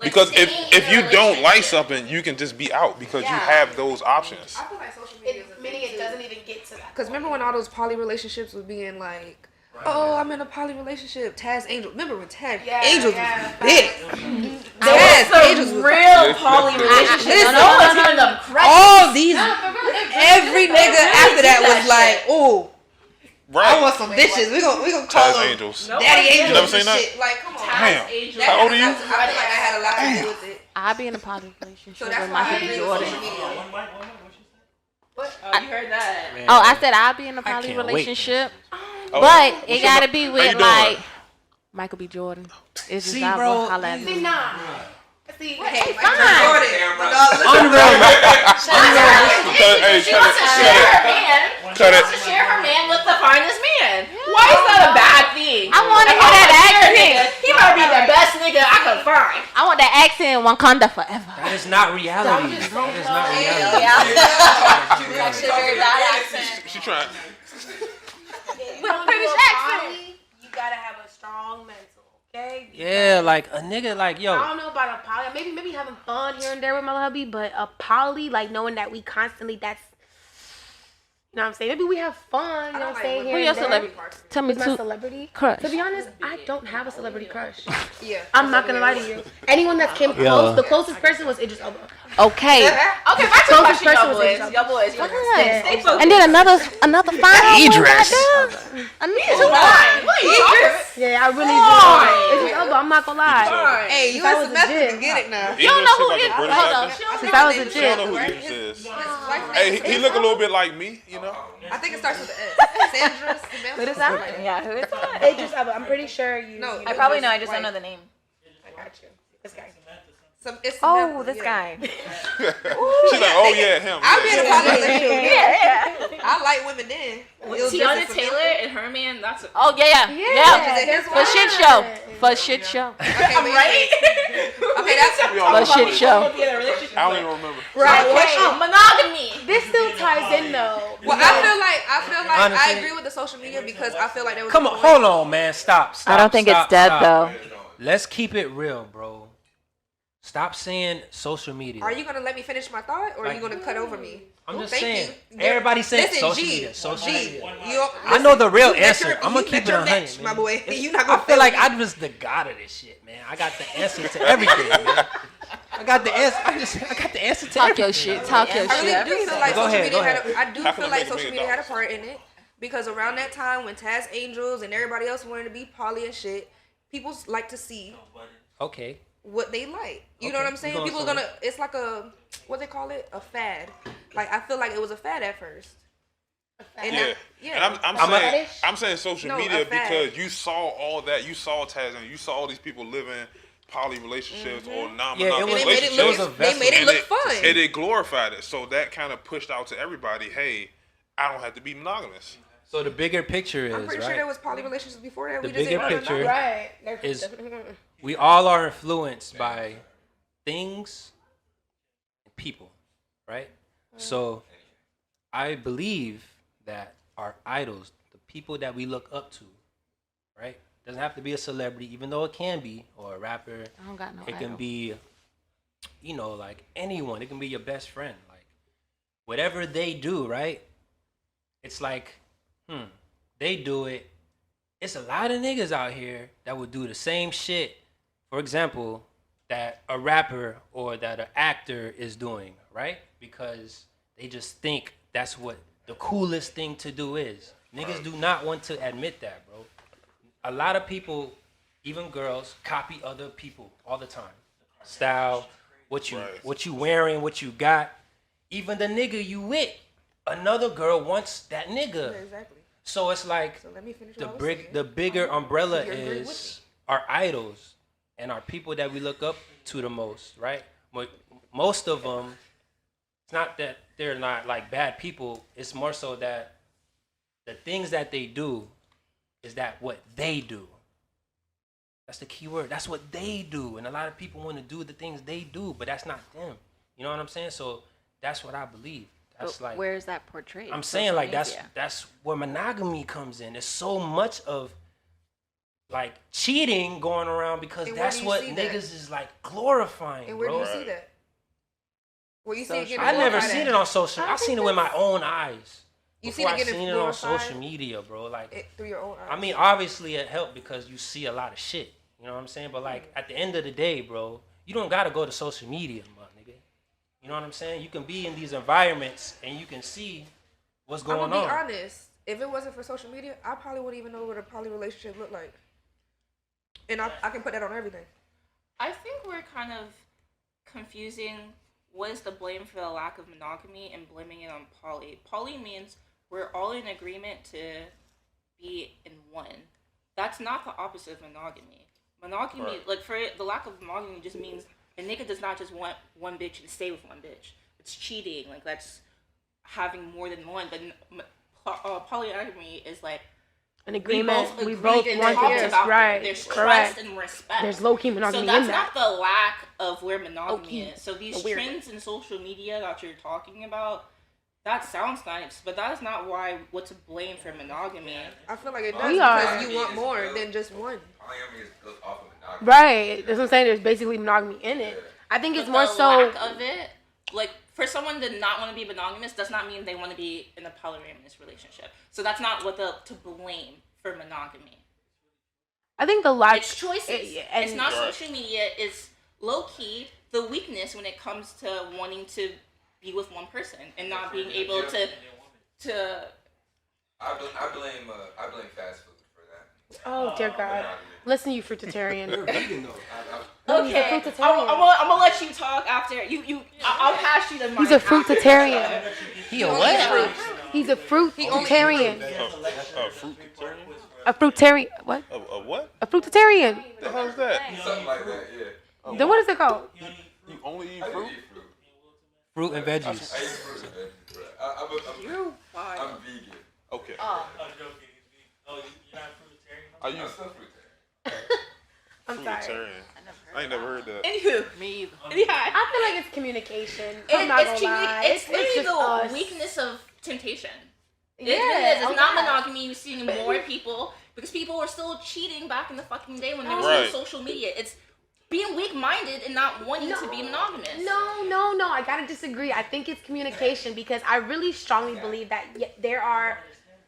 Because staying in if a you don't like relationship. something, you can just be out because you Yeah. have those options. I feel like social media it doesn't even get to that. Because remember when all those poly relationships was being like, oh, I'm in a poly relationship. Taz Angel. Remember when Taz Angels was big? Taz Angels was real poly relationship. Listen, No one's giving them credit. all these, every nigga after that was like, oh, Right. I want some bitches. We gonna call Taz them Angels. Daddy Angels You never and seen that? shit. Like, come on. Damn. That How old are you? I feel like I had a lot to do with it. I be in a poly relationship So that's with why I Michael agree B. with Jordan. social media. One mic. What you said? Oh, you heard that? Oh, I said I'll be in a poly can't wait. relationship, Oh, but what's it your gotta nu- be how with you doing? like Michael B. Jordan. It's just See, I bro, will holla at See, me. nah. See, Hey, fine. Jordan. Cut it. To share her man with the finest man. Why is that a bad thing? I want to If hear I that share a accent. nigga, he might be the best nigga I could find. I want that accent Wakanda forever. That is not reality. That is not reality. Yeah. Actually, a very bad accent. She trying. British accent. You gotta have a strong mental, okay? Yeah, like a nigga, like I yo. don't know about a poly. Maybe having fun here and there with my hubby, but a poly, like knowing that we constantly, that's, you know what I'm saying? Maybe we have fun, you know what I'm saying? Here Who your and there. celebrity? Tell me Who's my two. celebrity crush. To be honest, I don't have a celebrity crush. Yeah. I'm not gonna lie to you. Anyone that came close, the closest person was Idris Elba. Okay. Okay, back to the Closest question, y'all person was boys. Idris Y'all boys. Y'all boys. Fine. Stay focused. And then another fine. Idris. Fine. What are you talking about? Yeah, I really do. Idris Elba, I'm not gonna lie. Hey, you That a was semester legit. to get it now. You don't know who like Idris- a British hold on. actor? Since I was a I don't jit. know who Idris is. His wife- Hey, he look a little bit like me, you know. I think it starts with the S. Sandra. But it's not. Yeah, who is that? Idris Elba, I'm pretty sure you. No, you I know probably this know. I just don't wife. know the name. I got you. This guy. It's Oh, this guy. She's like, oh yeah, him. I've been in a poly relationship. Yeah. I like women then. It was Tiana different for me. Taylor and her man. That's Oh yeah. His For wife. shit show. For shit show. Okay, but right. Okay, that's For shit show. I don't even remember. Right. Oh, monogamy. This still ties in though. well. I feel like I Honestly- agree with the social media because I feel like there was. Come on, hold on, man. Stop. I don't think it's dead though. Let's keep it real, bro. Stop saying social media. Are you gonna let me finish my thought, or are you Like- gonna cut over me? I'm just Thank saying. you. Everybody's saying Listen, social G, media. Social G, media. I know the real met answer. your- I'm gonna you keep met it your 100, match, man. my boy. It's- You're not I gonna feel fail like me. I'm just the god of this shit, man. I got the answer to everything, man. I got the answer. I got the answer to Talk everything. your shit. Talk your I really shit. do feel like Go social ahead, media go had. ahead. I do How can feel I like make a social million media had a dollars? part in it because around that time when Taz Angels and everybody else wanted to be poly and shit, people like to see Okay. what they like. You know Okay, what I'm we saying? going People are somewhere. gonna. It's like a what they call it, a fad. Like I feel like it was a fad at first. And Yeah, that- yeah. and I'm saying social No, media a fad. because you saw all that. You saw Taz and you saw all these people living poly relationships or non-monogamy Yeah, it was- And they made it It was relationships. a look. They made it And look fun. And it glorified it. So that kind of pushed out to everybody, hey, I don't have to be monogamous. So the bigger picture is I'm pretty right. sure there was poly relationships before that. The We just bigger didn't know picture Right. is we all are influenced by things and people, right? So I believe that our idols, the people that we look up to, right? Doesn't have to be a celebrity, even though it can be, or a rapper. I don't got no It can idol. be, you know, like anyone. It can be your best friend. Like whatever they do, right? It's like, they do it. It's a lot of niggas out here that would do the same shit. For example, that a rapper or that an actor is doing, right? Because they just think that's what the coolest thing to do is. Niggas do not want to admit that, bro. A lot of people, even girls, copy other people all the time. Style, what you wearing, what you got. Even the nigga you with, another girl wants that nigga. Yeah, exactly. So it's like So let me finish the what I was big, saying. the bigger umbrella You're agreeing with is our idols and our people that we look up to the most, right? But most of them, it's not that they're not like bad people. It's more so that the things that they do is that what they do. That's the key word. That's what they do. And a lot of people want to do the things they do, but that's not them. You know what I'm saying? So that's what I believe. That's But like where is that portrayed? I'm saying Social like media. that's where monogamy comes in. There's so much of like cheating going around because And where that's do you what see niggas that? is like glorifying, And where bro. do you see that? Where you see it getting I never glorified seen at? it on social. I seen it with my own eyes. You before seen it I getting seen it on glorified? social media, bro. Like Through your own eyes. I mean, obviously it helped because you see a lot of shit. You know what I'm saying? But like Mm. at the end of the day, bro, you don't gotta go to social media, my nigga. You know what I'm saying? You can be in these environments and you can see what's I'm going gonna be on. honest. If it wasn't for social media, I probably wouldn't even know what a poly relationship looked like. And I can put that on everything. I think we're kind of confusing what is the blame for the lack of monogamy and blaming it on poly. Poly means we're all in agreement to be in one. That's not the opposite of monogamy. Monogamy, Right. like for it, the lack of monogamy just means a nigga does not just want one bitch and stay with one bitch. It's cheating. Like that's having more than one. But polygamy is like An agreement. We agreed both and want talked this. about it. Right. There's Correct. trust and respect. There's low-key monogamy So that's in that. not the lack of where monogamy Low-key. is. So these The weird trends in social media that you're talking about, that sounds nice, but that is not why what to blame for monogamy. I feel like it does We are. because you want more than just one. Polyamory is built off of monogamy. Right. That's what I'm saying. There's basically monogamy in it. I think it's But more the so. lack of it, like for someone to not want to be monogamous does not mean they want to be in a polyamorous relationship. So that's not what to blame for monogamy. I think the lack. It's choices. and- It's not social media. It's low key the weakness when it comes to wanting to be with one person and not being able to. I blame fast food for that. Oh dear God. Listen, you fruitarian. Okay, fruitarian. I'm gonna let you talk after you. I'll pass you the mic. He's a fruitarian. He a what? He's a fruitarian. Fruitarian? A fruitarian. What? A what? A fruitarian. The hell is that? Something like that, yeah. Then what is it called? only eat I fruit? eat fruit. Fruit and veggies. I eat fruit and veggies, bro. You're wild. I'm vegan. Okay. Oh. I'm joking. Oh, you're not fruitarian? Are I'm you still fruitarian. I'm sorry. fruitarian? I ain't never heard that. Anywho, Me either. anyhow, I feel like it's communication. I'm not it's gonna lie. it's literally just the us. weakness of temptation. It Yeah, really is. It's oh not God. monogamy. You're seeing more people because people were still cheating back in the fucking day when there was Right. no social media. It's being weak-minded and not wanting to be monogamous. No. I gotta disagree. I think it's communication because I really strongly believe that there are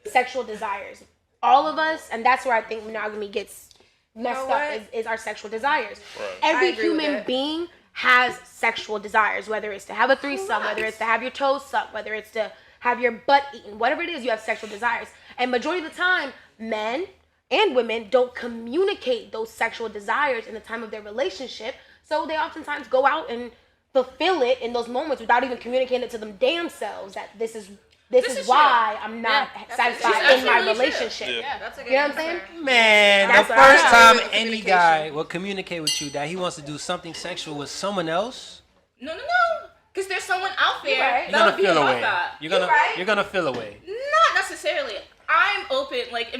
sexual desires. All of us, and that's where I think monogamy gets messed You know up what? is our sexual desires. Right. Every I agree with human that. being has sexual desires, whether it's to have a threesome, whether it's to have your toes sucked, whether it's to have your butt eaten, whatever it is, you have sexual desires. And majority of the time, men and women don't communicate those sexual desires in the time of their relationship. So they oftentimes go out and fulfill it in those moments without even communicating it to them damn selves that this is is why I'm not satisfied She's in my actually really true. relationship. Yeah. That's a good You know what I'm saying? Man, That's the what I first know. time With any communication. guy will communicate with you that he wants to do something sexual with someone else, No. Because there's someone out there You're right. you're that gonna would be feel about away. that. You're gonna feel away. Not necessarily. I'm open, like,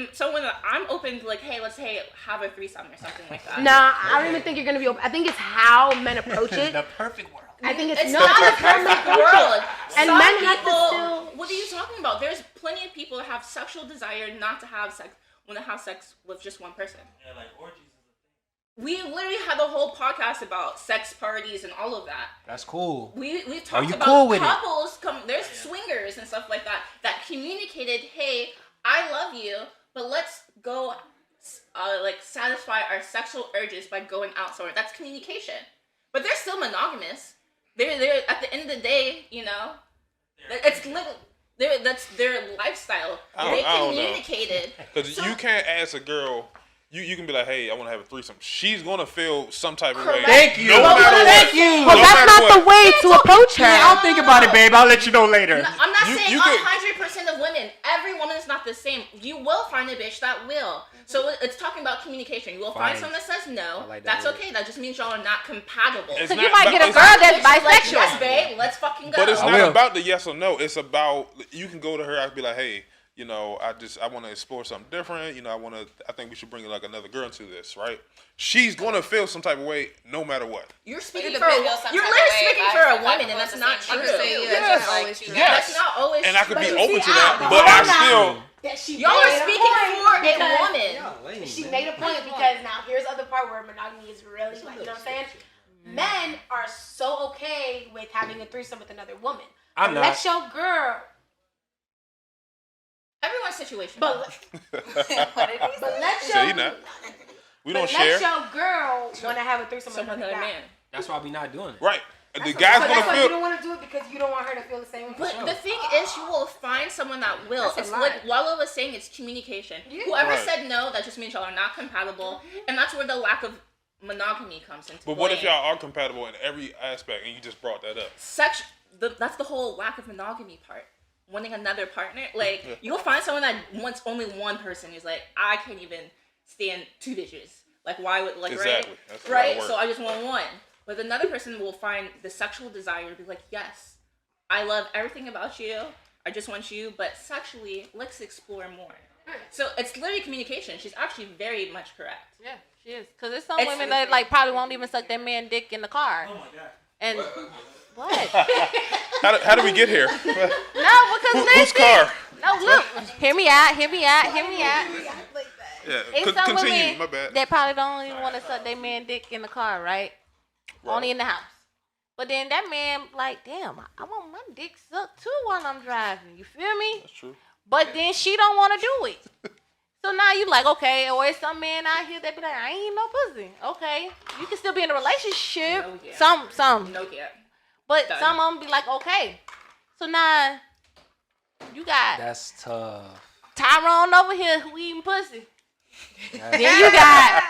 I'm open to, like, hey, let's have a threesome or something like that. Nah, I don't even think you're gonna be open. I think it's how men approach it. The perfect world. I think it's It's not not the a perfect approach world. it. And Some men have to people- still. What are you talking about? There's plenty of people that have sexual desire not to have sex, want to have sex with just one person. Yeah, like orgies is We literally had a whole podcast about sex parties and all of that. That's cool. We've talked you about cool with it? couples there's swingers and stuff like that communicated, hey, I love you, but let's go like satisfy our sexual urges by going out somewhere. That's communication. But they're still monogamous. They're at the end of the day, you know, it's that's their lifestyle. They I don't know. communicated. Because you can't ask a girl. You can be like, hey, I want to have a threesome. She's gonna feel some type of way. Correct. Thank you. No matter Thank what. you. Well, No that's matter not what. the way to approach her. I'll think about it, babe. I'll let you know later. No, I'm not You- saying you could- 100% of women. Every woman is not the same. You will find a bitch that will. So it's talking about communication. You will find Fine. someone that says no. I like that That's word. okay. That just means y'all are not compatible. It's Because not you might about- get a it's- girl that's Like, bisexual. yes, babe. Let's fucking go. But it's I not will. about the yes or no. It's about you can go to her and be like, hey, you know, I want to explore something different. You know, I think we should bring like another girl into this, right? She's gonna feel some type of way no matter what. You're speaking It for depends on some you're type literally of way, speaking but for I a feel like woman, and both that's the not same. true. I'm just saying, Yes. that's not always true. That's not always And I true. could be you open see, to that, I- but hold I on now. still. That she Y'all are made a speaking point for a because- woman. She made a point because now here's the other part where monogamy is really like, you know what I'm saying? Men are so okay with having a threesome with another woman. I'm But not. let your girl, Everyone's situation. but What did he say? let Say your, not. We but don't share. let your girl want to have a threesome with Someone another another guy. man. That's why we not doing it. Right. The So guy's that's gonna why you feel. don't want to do it because you don't want her to feel the same way. But the thing is, you will find someone that will. That's a It's lie. like Lala was saying, it's communication. Whoever Right. said no, that just means y'all are not compatible, and that's where the lack of monogamy comes into But play. what if y'all are compatible in every aspect, and you just brought that up? That's the whole lack of monogamy part. Wanting another partner, like you'll find someone that wants only one person. Who's like, I can't even stand two bitches. Like, why would Exactly. right? That's a lot of Right. work. So I just want one. But another person will find the sexual desire to be like, yes, I love everything about you. I just want you, but sexually, let's explore more. So it's literally communication. She's actually very much correct. Yeah, she is. Because there's some It's- women that like probably won't even suck their man dick in the car. Oh my god. And what? How do we get here? No, because Whose listen. car? No, look. Hear me out. Yeah. It's some Continue. women My bad. that probably don't even want to suck their man dick in the car, right? Only in the house. But then that man like, damn, I want my dick sucked too while I'm driving. You feel me? That's true. But then she don't want to do it. So now you like, okay, or it's some man out here that be like, I ain't no pussy. Okay, you can still be in a relationship. No, yeah. Some. No cap. But Done. some of them be like, okay. So now you got That's tough. Tyrone over here who eating pussy. Then you got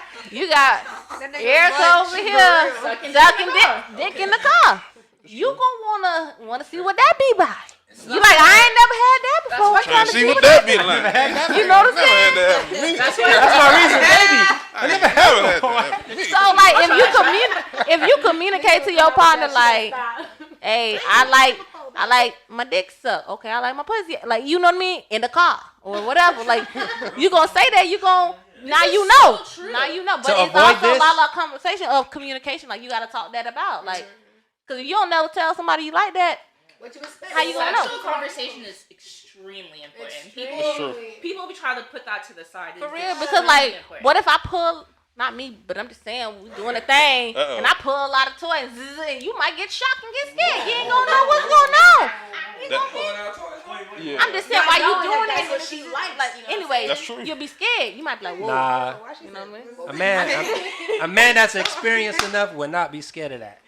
Erica over here sucking dick in the car. You gonna wanna see what that be by. You like, I ain't never had that before. I'm Trying to see what that be like. You know what I'm Never had saying? that happen to me. That's why. That's my reason, baby. I never had that. So like if you communicate to your partner like, hey, I like my dick suck. Okay, I like my pussy. Like, you know what I mean? In the car or whatever. Like, you gonna say that, you gonna now you know. Now you know. But To it's avoid also this- a lot of conversation of communication. Like, you gotta talk that about. Like, cause if you don't never tell somebody you like that, how you gonna know? Sexual conversation is extremely important. People be trying to put that to the side. For It's real, extremely because like, important. what if I pull? Not me, but I'm just saying we doing a thing, Uh-oh. and I pull a lot of toys, and you might get shocked and get scared. You ain't gonna know what's going on. Yeah. I'm just saying why you doing that's it. what she likes, Like, you know what I'm anyway, That's true. you'll be scared. You might be like, whoa. Nah, You know what I mean? a man that's experienced enough would not be scared of that.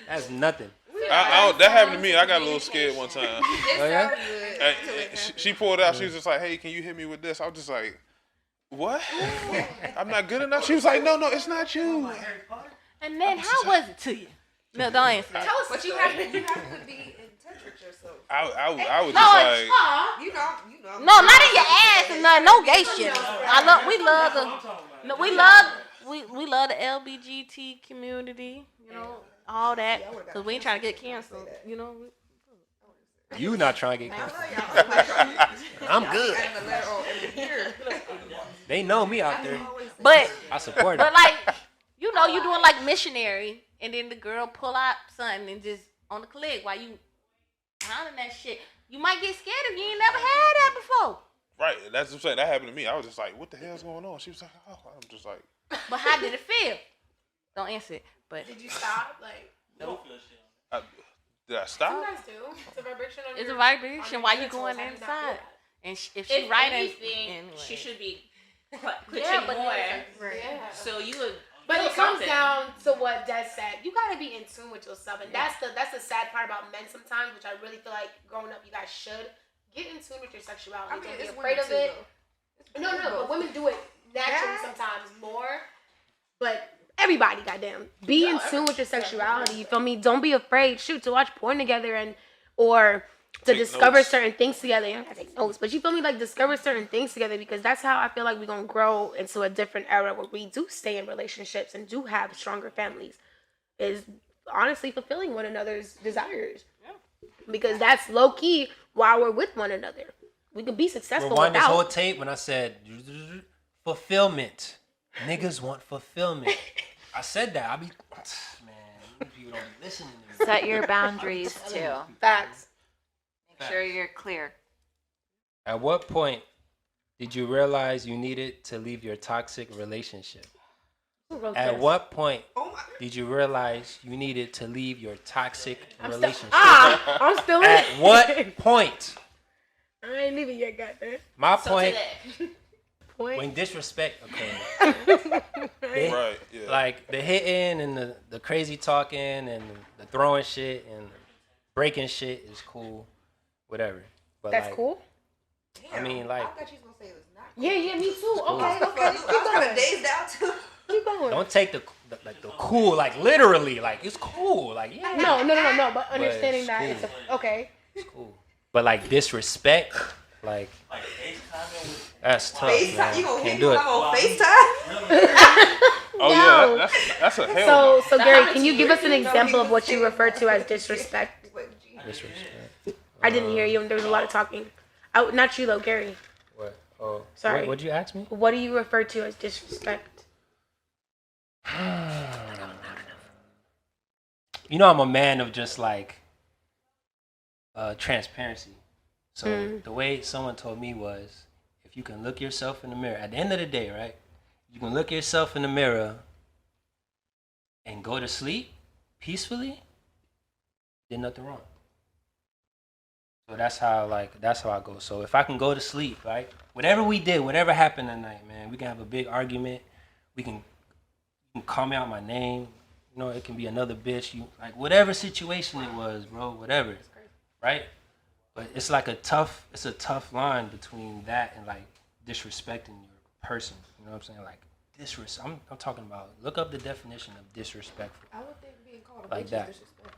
That's nothing. That happened to me. I got a little scared one time. Oh yeah. She pulled out. She was just like, "Hey, can you hit me with this?" I was just like, "What? I'm not good enough." She was like, "No, it's not you." And then how was it to you? No, don't answer that. Tell us what you have to be in touch with yourself. I was No, just like, You know. No, not in your ass and nothing. No gay shit. We love the LBGT community. You know, all that. Cause we ain't trying to get canceled. You know. You not trying to get canceled. I'm good. They know me out there. But I support it. But like, you know, you doing like missionary, and then the girl pull out something and just on the click while you pounding that shit. You might get scared if you ain't never had that before. right. That's what I'm saying. That happened to me. I was just like, "What the hell's going on?" She was like, "Oh," I'm just like, But how did it feel? Don't answer it. But Did you stop? Like, "Did I stop?" sometimes do. It's a vibration on it's your, a vibration on while your you going genitals. How do you not feel inside. that? And if If she writing, anything, anyway. she should be Yeah, pushing but more. Yeah. So you would. But feel it comes something. down to what Des said. You gotta be in tune with yourself, and that's the sad part about men sometimes, which I really feel like growing up, you guys should get in tune with your sexuality. I mean, Don't be it's afraid women of it. too, No, but women do it naturally sometimes more. But everybody, goddamn, be in tune with your sexuality. You feel me? Don't be afraid. Shoot, to watch porn together or to Take discover notes. certain things together. You don't have to take notes, but you feel me? Like discover certain things together, because that's how I feel like we're gonna grow into a different era where we do stay in relationships and do have stronger families. Is honestly fulfilling one another's desires. Because that's low key while we're with one another. We can be successful Rewind this without. whole tape when I said fulfillment. Niggas want fulfillment. I said that. I be man, people don't be listening to me. Set your boundaries too. Facts. Make sure you're clear. At what point did you realize you needed to leave your toxic relationship? Who wrote At this? what point did you realize you needed to leave your toxic relationship? I'm still in At it. what point? I ain't leaving yet, goddamn. My point, Point. when disrespect occurs. Right. Yeah. Like the hitting and the crazy talking and the throwing shit and breaking shit is cool, whatever. But That's like, cool. I mean, like, I thought you was gonna say it was not. Yeah, me too. cool. Okay. I was kind of dazed out too. Keep going. don't take the cool like literally. Like it's cool. Like yeah, No. But understanding it's that cool. it's okay. it's cool. But like disrespect, like that's tough, FaceTime. man. You gonna hit Can't me do when it. I'm on FaceTime? Oh yeah, that's a hell. So Gary, can you give us an example of what you refer to as disrespect? Disrespect. I didn't hear you. There was a lot of talking. Not you though, Gary. What? Oh, Sorry. What'd you ask me? What do you refer to as disrespect? You know, I'm a man of just like transparency. So the way someone told me was, if you can look yourself in the mirror, at the end of the day, right? You can look yourself in the mirror and go to sleep peacefully, did nothing wrong. So that's how I go. So if I can go to sleep, right? Whatever we did, whatever happened that night, man, we can have a big argument. You can call me out my name. You know, it can be another bitch. You like whatever situation it was, bro. Whatever, right? But it's like a tough line between that and like disrespecting your person. You know what I'm saying? Like I'm talking about. Look up the definition of disrespectful. I would think being called a Like bitch that. is disrespect.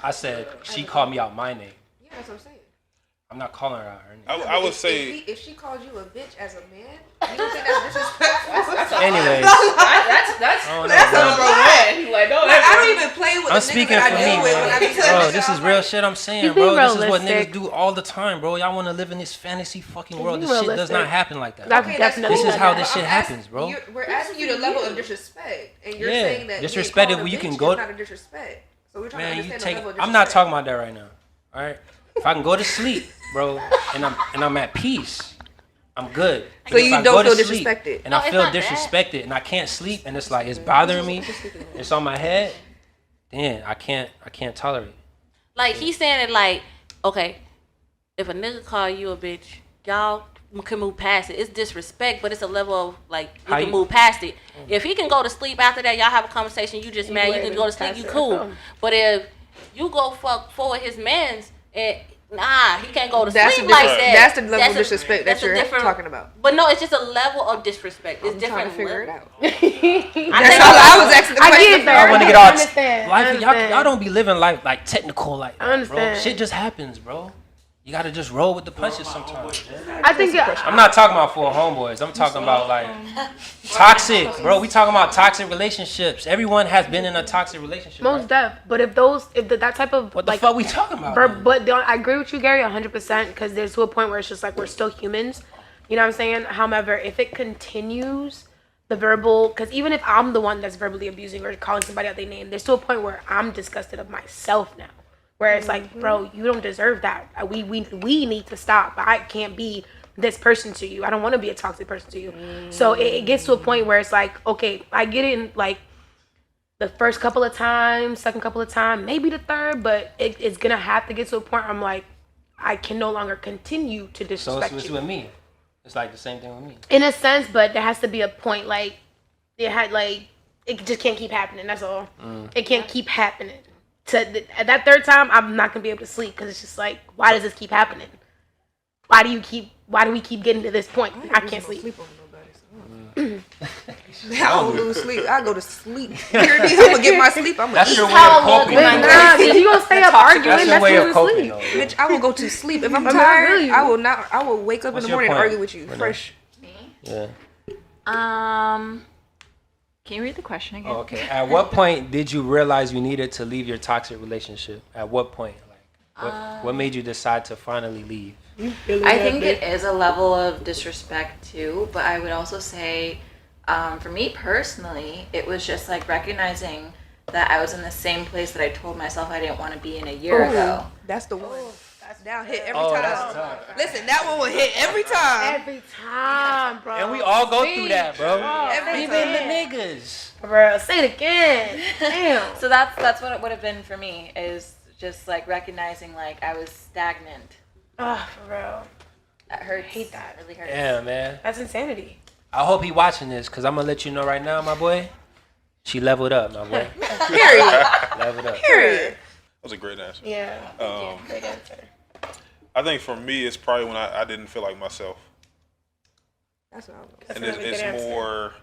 I said she called me out my name. Yeah, that's what I'm saying. I'm not calling her out. Or anything. I would say. if she called you a bitch as a man, you don't think that's disrespectful? Anyways, That's number one. Like, don't I don't even play with I'm the speaking niggas for that I me, deal with when I be bro. telling Bro, this this shit. is I'm real like, shit I'm saying, Just be bro. This is what realistic. niggas do all the time, bro. Y'all want to live in this fantasy fucking world. Be This shit does realistic. not happen like that. That's bro. definitely This is not how that. this shit I'm happens, asking- bro. We're asking you the level of disrespect, and you're Yeah, saying that disrespect being if you called a can bitch go- is not a disrespect. So we're trying to Man, you understand take. the level of I'm not disrespect. talking about that right now. All right. If I can go to sleep, bro, and I'm at peace, I'm good. So But if you I don't go to feel sleep disrespected? and No, I it's feel not that. disrespected, and I can't sleep, and it's like it's bothering me. It's on my head. Then I can't tolerate it. Like he's saying it like, okay, if a nigga call you a bitch, y'all can move past it. It's disrespect, but it's a level of like you How can you- move past it. If he can go to sleep after that, y'all have a conversation. You just mad. You can go to sleep. You cool. But if you go fuck for his man's and nah, he can't go to That's sleep the like difference. that. That's the level of a- disrespect that's that a you're different- talking about. But no, it's just a level of disrespect. It's I'm different. trying to figure it level. out. I That's think all I was asking the I question. get there. I want to I get all understand. life. I Y'all understand. don't be living life like technical like that, bro. understand. Shit just happens, bro. You gotta just roll with the punches sometimes. Man. I think I'm not talking about for homeboys. I'm talking about like toxic, bro. We talking about toxic relationships. Everyone has been in a toxic relationship. most Right? def. But if that type of What the like fuck we talking about? man? But I agree with you, Gary, 100%. Because there's to a point where it's just like we're still humans. You know what I'm saying? However, if it continues, the verbal, because even if I'm the one that's verbally abusing or calling somebody out their name, there's to a point where I'm disgusted of myself now. Where it's like, bro, you don't deserve that. We need to stop. I can't be this person to you. I don't want to be a toxic person to you. So it gets to a point where it's like, okay, I get it in like the first couple of times, second couple of times, maybe the third, but it's gonna have to get to a point where I'm like, I can no longer continue to So disrespect it's you. with me. It's like the same thing with me. In a sense, but there has to be a point like it just can't keep happening. That's all. It can't keep happening. At that third time, I'm not gonna be able to sleep because it's just like, why does this keep happening? Why do we keep getting to this point? I can't sleep. I don't lose sleep. I go to sleep. You hear me? I'm gonna get my sleep. I'm gonna That's eat. your way of coping. But nah, if you gonna stay up arguing, That's your that's way of losing coping, sleep. though. Bitch, I will go to sleep. If I'm I tired, feel you. I will not. I will wake up What's in the your morning and point, argue with you. Renee? Fresh. Yeah. Can you read the question again? Oh, okay. At what point did you realize you needed to leave your toxic relationship? At what point? Like, what made you decide to finally leave? I think it is a level of disrespect too, but I would also say, for me personally, it was just like recognizing that I was in the same place that I told myself I didn't want to be in a year ago. That's the one. That hit every Oh, time. that's tough. Listen, that one will hit every time. Every time, bro. And we all go through that, bro. Every Even time. the niggas. Bro, say it again. Damn. So that's what it would have been for me, is just like recognizing like I was stagnant. Oh, for real. That hurts. hate that. Really hurts. Yeah, man. That's insanity. I hope he watching this, because I'm going to let you know right now, my boy. She leveled up, my boy. Period. Leveled up. Period. That was a great answer. Yeah. Great answer. I think for me, it's probably when I didn't feel like myself, That's what I was. and That's a really it's good answer. more.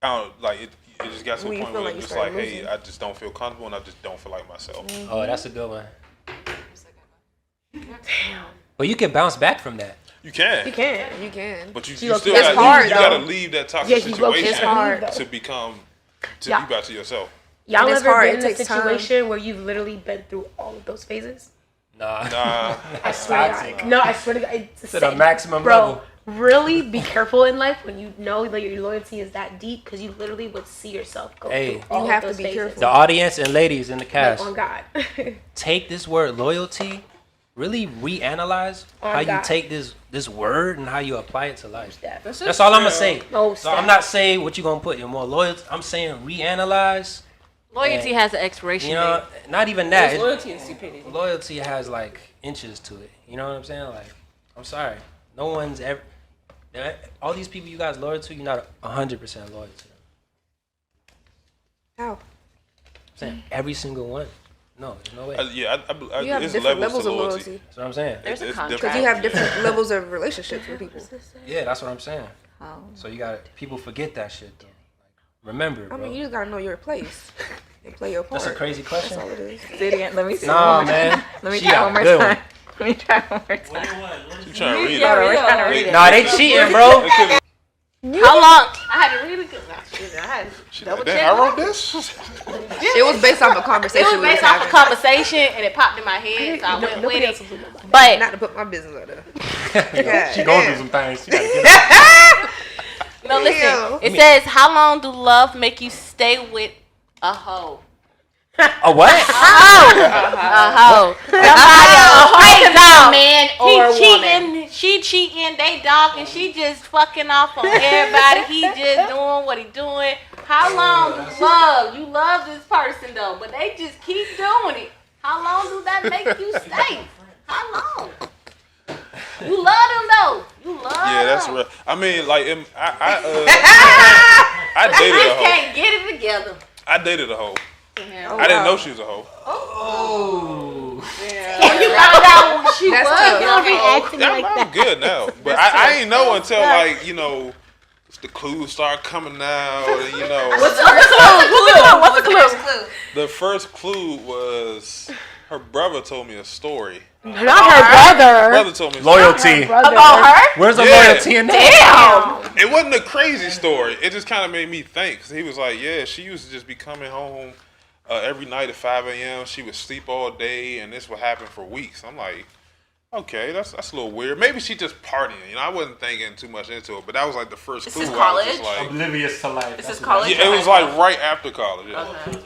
I don't like it. It just got to a When you point feel where like it's you just like, started hey, losing. I just don't feel comfortable, and I just don't feel like myself. Oh, that's a good one. Damn. But you can bounce back from that. You can, You can. You can. but you look, still that's got hard, you though. got to leave that toxic Yeah, you look, it's situation hard. to become Yeah. be back to yourself. Y'all And it's ever hard. been It in a takes time. situation where you've literally been through all of those phases? Nah. Nah, I swear to God. No, I swear to God. It's To the maximum Bro, level. really be careful in life when you know that your loyalty is that deep, because you literally would see yourself go Hey. through all You have of to those be phases. careful. The audience and ladies in the Like, cast, on God. take this word loyalty, really reanalyze On how you God. take this word and how you apply it to life. Steph. That's all I'm gonna say. Oh, So I'm Steph. not saying what you gonna put in more loyalty. I'm saying reanalyze. Loyalty has an expiration You know, date. not even that. Loyalty and stupidity. Loyalty has like inches to it. You know what I'm saying? Like, I'm sorry, no one's ever. All these people you guys loyal to, you're not 100% loyal to them. How? I'm saying every single one. No, there's no way. yeah, You have it's different levels levels to of loyalty. loyalty. That's what I'm saying. There's a It's contract. Because you have different levels of relationships with people. Yeah, that's what I'm saying. Oh. So you got people forget that shit though. Like, remember, I bro. mean, you just gotta know your place and play your part. That's a crazy question. That's all it is. Say it again. Let me see. Nah, man. Let me She try got one more good time. Let me try one more What time. it was? What You is trying to read Yeah, it? we're trying to read it. Nah, they cheating, bro. How long? I had to read it. I had to double check. I wrote this. It was based off a It conversation. was we based was off a having. conversation and it popped in my head, so I went with Nobody else it. will know about But Not to put my business out there. She going through some things. She gotta get it. no, listen. Ew. It says, "How long do love make you stay with a hoe?" A what? A hoe. Somebody, a man or a woman. She cheating, they dogging, she just fucking off on everybody. He just doing what he doing. How long do you love this person though, but they just keep doing it. How long do that make you stay? How long? You love them though. You love Yeah, that's them. real. I mean, like, I You dated a just hoe. can't get it together. I dated a hoe. Yeah. I didn't know she was a hoe. You found out when she That's was. tough. Don't be acting I'm good now, but I ain't know until like the clues start coming out, and What's the clue? the first clue was her brother told me a story. Not her brother. Brother told me a Loyalty. About her? Where's the Yeah. loyalty in that? Damn. It wasn't a crazy story. It just kind of made me think. 'Cause he was like, yeah, she used to just be coming home every night at 5 a.m. She would sleep all day, and this would happen for weeks. I'm like, okay, that's a little weird. Maybe she just partying. I wasn't thinking too much into it, but that was like the first This clue. is where I was just college? like, Oblivious to life. This is college. yeah, it was like right after college. Yeah. Okay.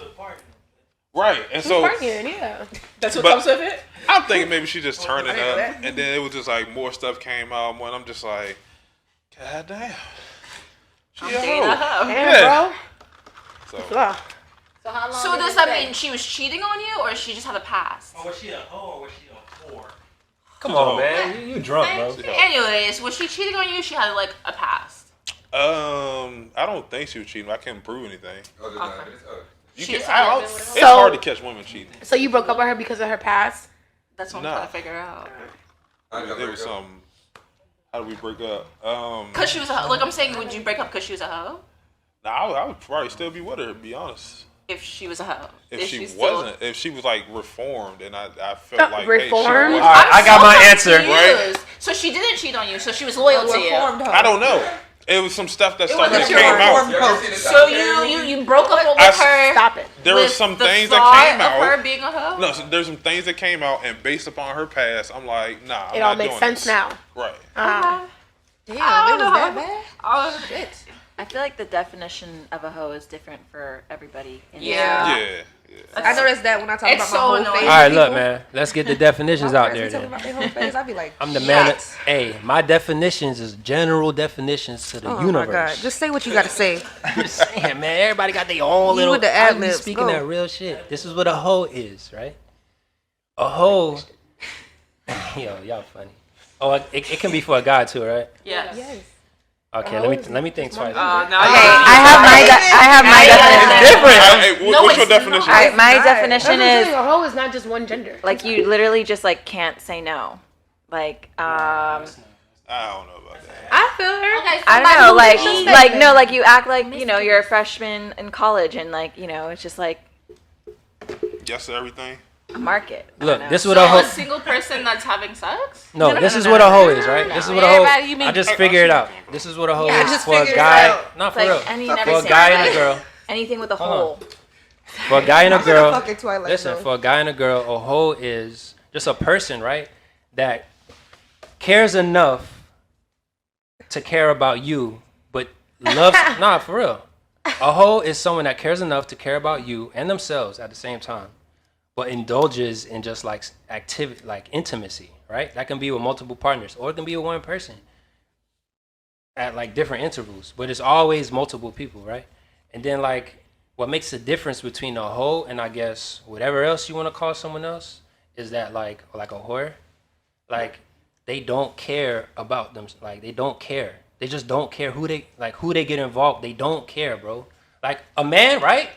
Right, and so Partying, yeah. That's what But- comes with it. I'm thinking maybe she just turning I didn't know up, that. and then it was just like more stuff came out. When I'm just like, God damn, she a dating hoe. a hoe. Damn, Yeah. bro. So Ugh. So how long So did does it that stay? mean she was cheating on you, or she just had a past? Or was she a hoe or was she a whore? Come on, man. You drunk, bro. Anyways, was she cheating on you? She had like a past. I don't think she was cheating. I can't prove anything. Other than that, it's You She can, just I had don't, a bit it's with her. hard to catch women cheating. So you broke up with her because of her past? That's what I'm Nah. trying to figure out. It was some. How did we break up? Cause she was a hoe. Like I'm saying, would you break up because she was a hoe? Nah, I would probably still be with her. To be honest, If she was a hoe. if Is she still- wasn't, if she was like reformed, and I felt like Reformed? Hey, she All right, I got my answer. Confused. So she didn't cheat on you. So she was loyal to you. I don't know. It was some stuff that started wasn't that came your out. reformed So you broke up with her. Stop it. There with was some the things that thought came of her out. being a hoe. No, so there's some things that came out, and based upon her past, I'm like, nah. I'm It not all makes doing sense this. now. Right. Damn, I it don't was know. that bad? Oh, Shit. I feel like the definition of a hoe is different for everybody. in this Yeah. world. Yeah. I noticed that when I talk It's about my so whole annoying. phase. All right, look, people, man. Let's get the definitions my out friends there be talking then. about their whole phase. I be like, I'm the man. shit. Hey, my definitions is general definitions to the Oh universe. my god! Just say what you gotta say. I'm just saying, man. Everybody got their own You little. with the I be ad-libs, speaking go. that real shit. This is what a hoe is, right? A hoe. Yo, y'all funny. Oh, it can be for a guy too, right? yes. Okay, let me think twice. No, I have my definition. Different. Hey, No, what's your it's definition? All right, my Right. That's definition what I'm is saying. A hoe is not just one gender. like you literally just like can't say no. Like I don't know about that. I feel her. Okay, I don't somebody know, who like cheats. like you act like you're a freshman in college and like it's just like Yes to everything. a market. I Look, don't know. this is what a So a hoe. single person that's having sex? No, this is what a hoe is, right? This is what a Everybody, hoe. you mean- I just figured it out. This is what a hoe Yeah, is just for a figure it guy. out. Not It's for like real. any For never a seen guy it. and a girl. Anything with a Hold on. hole. For a guy and a girl. Fucking Twilight Listen, Zone. for a guy and a girl, a hoe is just a person, right? That cares enough to care about you, but loves. Nah, for real. A hoe is someone that cares enough to care about you and themselves at the same time, but indulges in just like activity, like intimacy, right? That can be with multiple partners, or it can be with one person at like different intervals, but it's always multiple people, right? And then like what makes the difference between a hoe and I guess whatever else you want to call someone else is that like a whore, like they don't care about them, like they don't care. They just don't care who they get involved. They don't care, bro. Like a man, right?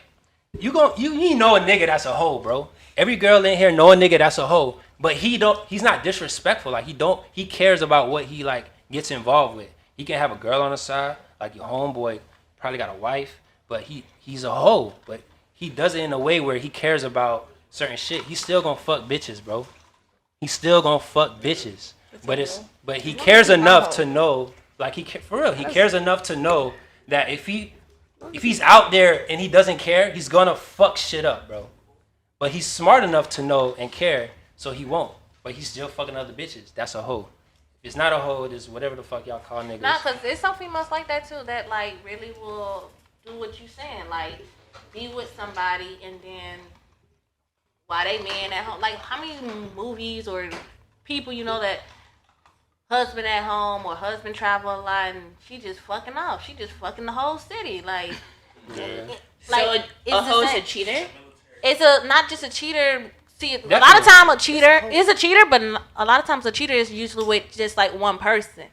You know a nigga that's a hoe, bro. Every girl in here know a nigga that's a hoe, but he's not disrespectful. Like he cares about what he like gets involved with. He can have a girl on the side, like your homeboy probably got a wife, but he's a hoe, but he does it in a way where he cares about certain shit. He's still gonna fuck bitches, bro. he's still gonna fuck bitches. But he cares enough to know, like for real, he cares enough to know that if he's out there and he doesn't care, he's gonna fuck shit up, bro. But he's smart enough to know and care, so he won't. But he's still fucking other bitches. That's a hoe. If it's not a hoe, it's whatever the fuck y'all call niggas. Nah, cause there's some females like that too that like really will do what you saying, like be with somebody and then while they man at home. Like how many movies or people you know that husband at home or husband travel a lot and she just fucking off. She just fucking the whole city. Like, So a hoe is a cheater? It's not just a cheater. See, a lot of time a cheater is a cheater, but a lot of times a cheater is usually with just like one person.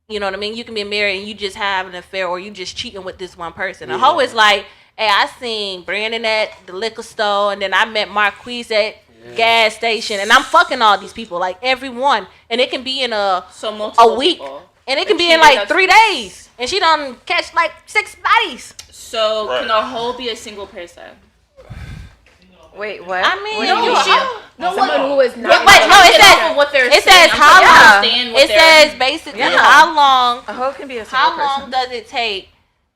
You know what I mean? You can be married and you just have an affair or you just cheating with this one person. A hoe is like, hey, I seen Brandon at the liquor store and then I met Marquise at gas station and I'm fucking all these people, like everyone. And it can be in a week. People. And it can be in like 3 days. And she done catch like 6 bodies. So can a hoe be a single person? Wait, what? I mean, Someone who is not. It says how long. It says basically how long. A hoe can be a single How long person. does it take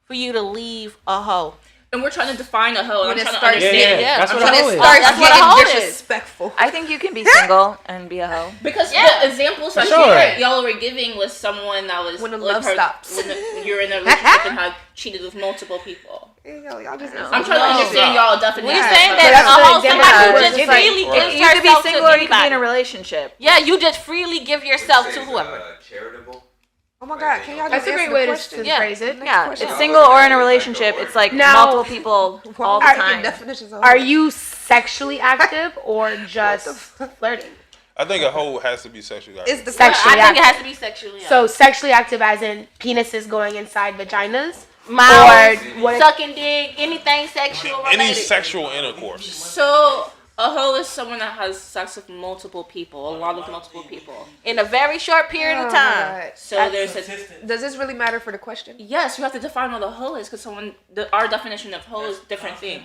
for you to leave a hoe? And we're trying to define a hoe. When I'm it trying to starts understand. That's what a when it hoe is. starts That's what a getting hoe is. disrespectful. I think you can be single and be a hoe. Because the examples that sure. y'all were giving was someone that was When the like love stops. When you're in a relationship and have cheated with multiple people. Y'all just I'm trying to understand y'all definition. We're saying But that that's a the hoe example somebody I who was just giving. freely gives You could be herself single to or you could be in anybody. a relationship. Yeah, you just freely give yourself to whoever. Charitable. Oh my God, can y'all That's just a answer great way the to question? phrase it. Yeah, it's single or in a relationship. It's like Now- multiple people all the Are time. definitions of Are you sexually active or just flirting? I think a hoe has to be sexually active. Is the Sexually I think it active. has to be sexually. So sexually active as in penises going inside vaginas? mouth, Or what- sucking dick, anything sexual related. Any sexual intercourse. So a hoe is someone that has sex with multiple people, a lot of multiple people. in a very short period of time. So there's a Does this really matter for the question? yes, you have to define what a hoe is because our definition of hoe is a different thing.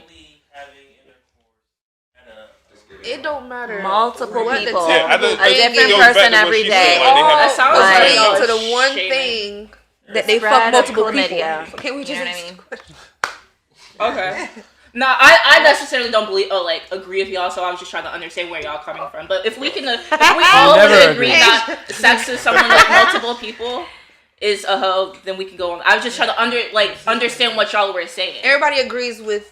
It don't matter. Multiple what the people. Yeah, I think A different it goes back person to what every she day. said, like, they have- That sounds Like- like Lead to the shaming. one thing that they Spread fuck of multiple chlamydia. people. Can we You just know what I mean? Okay. No, I necessarily don't believe agree with y'all, so I was just trying to understand where y'all coming from. But if we can, if we all Never can agree agree. that sex with someone with multiple people is a hoe, then we can go on. I was just trying to understand what y'all were saying. Everybody agrees with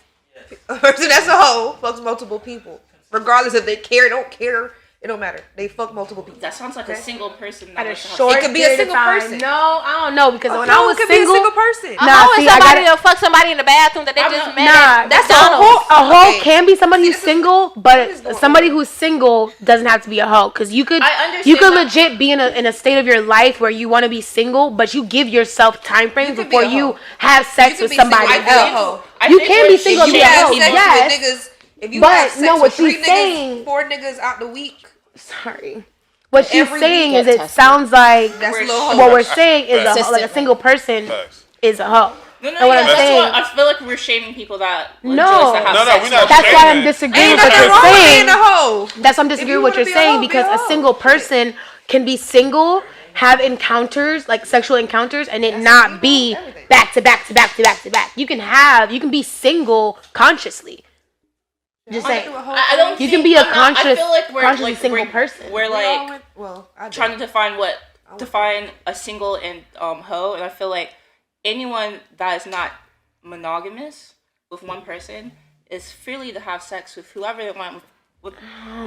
a person that's a hoe fucks multiple people, regardless if they care, don't care. It don't matter. They fuck multiple people. That sounds like a single person. At a That was short It could be a period of single time. person. No, I don't know because when No, I was it could single, be a single person. A Nah, hoe is see, I somebody gotta- that'll fuck somebody in the bathroom that they just met. Nah, at that's McDonald's. a hoe Okay. can be somebody who's this is- single, what but is going somebody who's single doesn't have to be a hoe because you could I understand you could that. legit be in a state of your life where you want to be single, but you give yourself time frames You could before be a you hoe. have sex You with could be single somebody and be a else. hoe. You think can we're be single and If be you a have hoe, sex yes. with niggas, if you But have sex no, with what 3 she's niggas, saying- 4 niggas out the week, Sorry. What she's Every saying week is get it tested. sounds like that's a little hoe. what we're saying is Facts. like a single person Facts. is a hoe. No, And what I'm that's saying- what I feel like we're shaming people that No. that have No, sex we're not with That's why I'm shaming. disagreeing Ain't with what nothing you're wrong with saying. being a hoe. That's what I'm disagreeing with what wanna you're be a hoe, saying be because a a hoe. single person can be single, have encounters like sexual encounters, and it not be everything. back to back to back to back to back. You can be single consciously. Just saying. I don't. You think, can be a I'm not- I conscious- feel like we're consciously like single we're, person. We're like well, I trying to define a single and hoe, and I feel like anyone that is not monogamous with one person is freely to have sex with whoever they want. With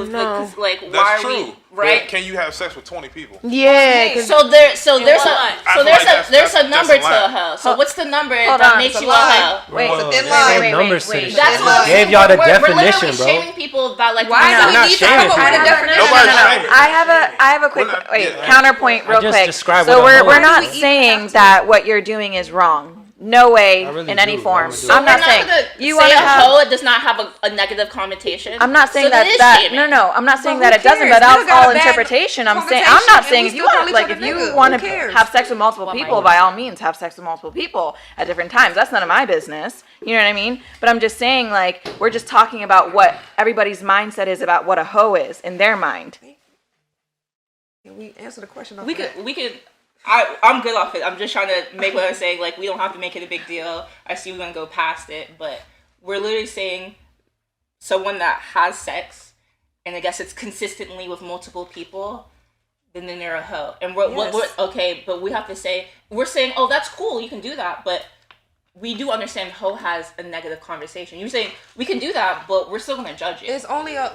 no. like That's why are true. we right? But can you have sex with 20 people? Yeah. 'cause So there's feel like there's a that's number a to lie. a hoe. So what's the number Hold that on, makes it's a you a lie. hoe? Wait, It's a thin There's line. no numbers to this That's shit. what I gave y'all the we're definition, literally bro. shaming people that like. Why I'm do we not need to shaming come up with a people. definition? Nobody's no. shaming. I have a quick We're not- wait yeah. counterpoint real just quick. described So what a hoe we're is. not Why do we even saying have to- that what you're doing is wrong. No way I really in any do. form. I really do. I'm not We're saying gonna you say want to a have. hoe does not have a negative connotation. I'm not saying So that is that shaming. no, I'm not saying But that who it doesn't. cares? But that's Nigga got all a bad interpretation. I'm saying I'm connotation, not and saying we if you still call want each like other if you nigga. want Who to cares? have sex with multiple people, by all means have sex with multiple people at different times. That's none of my business. You know what I mean? But I'm just saying like we're just talking about what everybody's mindset is about what a hoe is in their mind. Can we answer the question? We could. I'm good off it. I'm just trying to make what I'm saying. Like, we don't have to make it a big deal. I see we're gonna go past it, but we're literally saying someone that has sex, and I guess it's consistently with multiple people, then they're a hoe. And we're okay, but we have to say, we're saying, oh, that's cool, you can do that, but we do understand hoe has a negative connotation. You're saying we can do that, but we're still gonna judge it. It's only a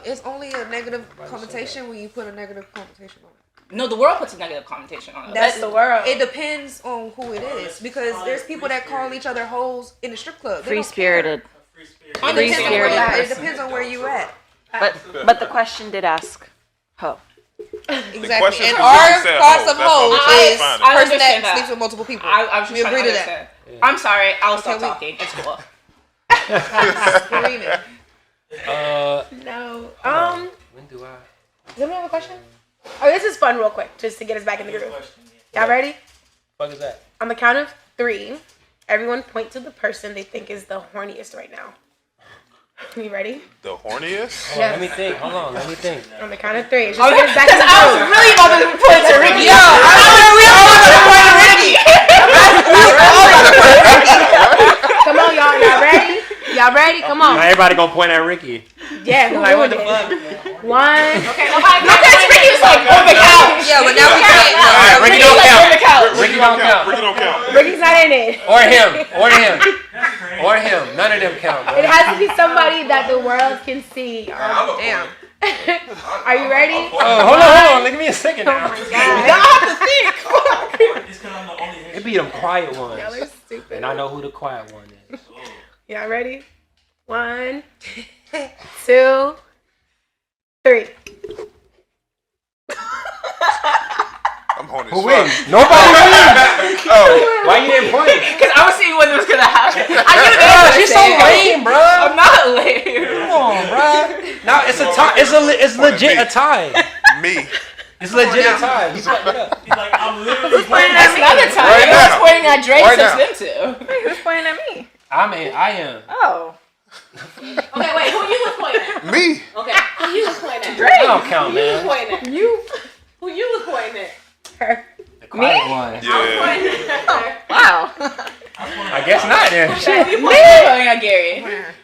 negative connotation when you put a negative connotation on it. No, the world puts a negative connotation on it. That's the world. It depends on who it is, because there's people that call each other hoes in the strip club. Free spirited. It depends on where you at. But the question did ask hoe. Exactly. And our class of hoes is a person that sleeps with multiple people. I was just we trying agree to to that. understand. I'm sorry. I'll stop talking. It's cool. No. When do I? Does anyone have a question? Oh, this is fun real quick, just to get us back in the groove. Y'all ready? What is that? On the count of 3, everyone point to the person they think is the horniest right now. You ready? The horniest? Yeah. Let me think. Hold on. Let me think. On the count of 3. Just to get us back in the I was groove. really about to point to Ricky. Yo, I was really about to point to Ricky. Come on, y'all. Y'all ready? Y'all ready? Come on. Now everybody gonna point at Ricky. Yeah, Like, what the fuck? 1. Okay, because Ricky was like on the couch. Yeah, but now we can't. All right, Ricky don't count. Ricky don't count. Ricky don't count. Ricky's not in it. Or him. Or him. Or him. None of them count, bro. It has to be somebody that the world can see. Damn. Are you ready? Hold on. Give me a second now. Oh my God. It be them quiet ones. Y'all are stupid. And I know who the quiet one is. Y'all ready? 1, 2, 3. I'm horny Who as wins? fuck. Nobody wins. Oh. Why you didn't point? Because I was seeing what was gonna happen. I knew Bro, they were she's so saying. lame, bro. I'm not lame. Come on, bro. Now it's a tie. It's legit a tie. Me. It's legit a tie. He's fucked it up. He's like, I'm literally That's not a time. Right I was now. pointing at Drake Right since now. then too. Wait, who's pointing at me? I am. Oh. Okay, wait. Who you was pointing at? Me. Okay, who you was pointing at? That don't count, Who you was man. pointing at? You. Who you was pointing at? Her. The quiet one. Yeah. Wow. I guess not then. You pointing at Gary.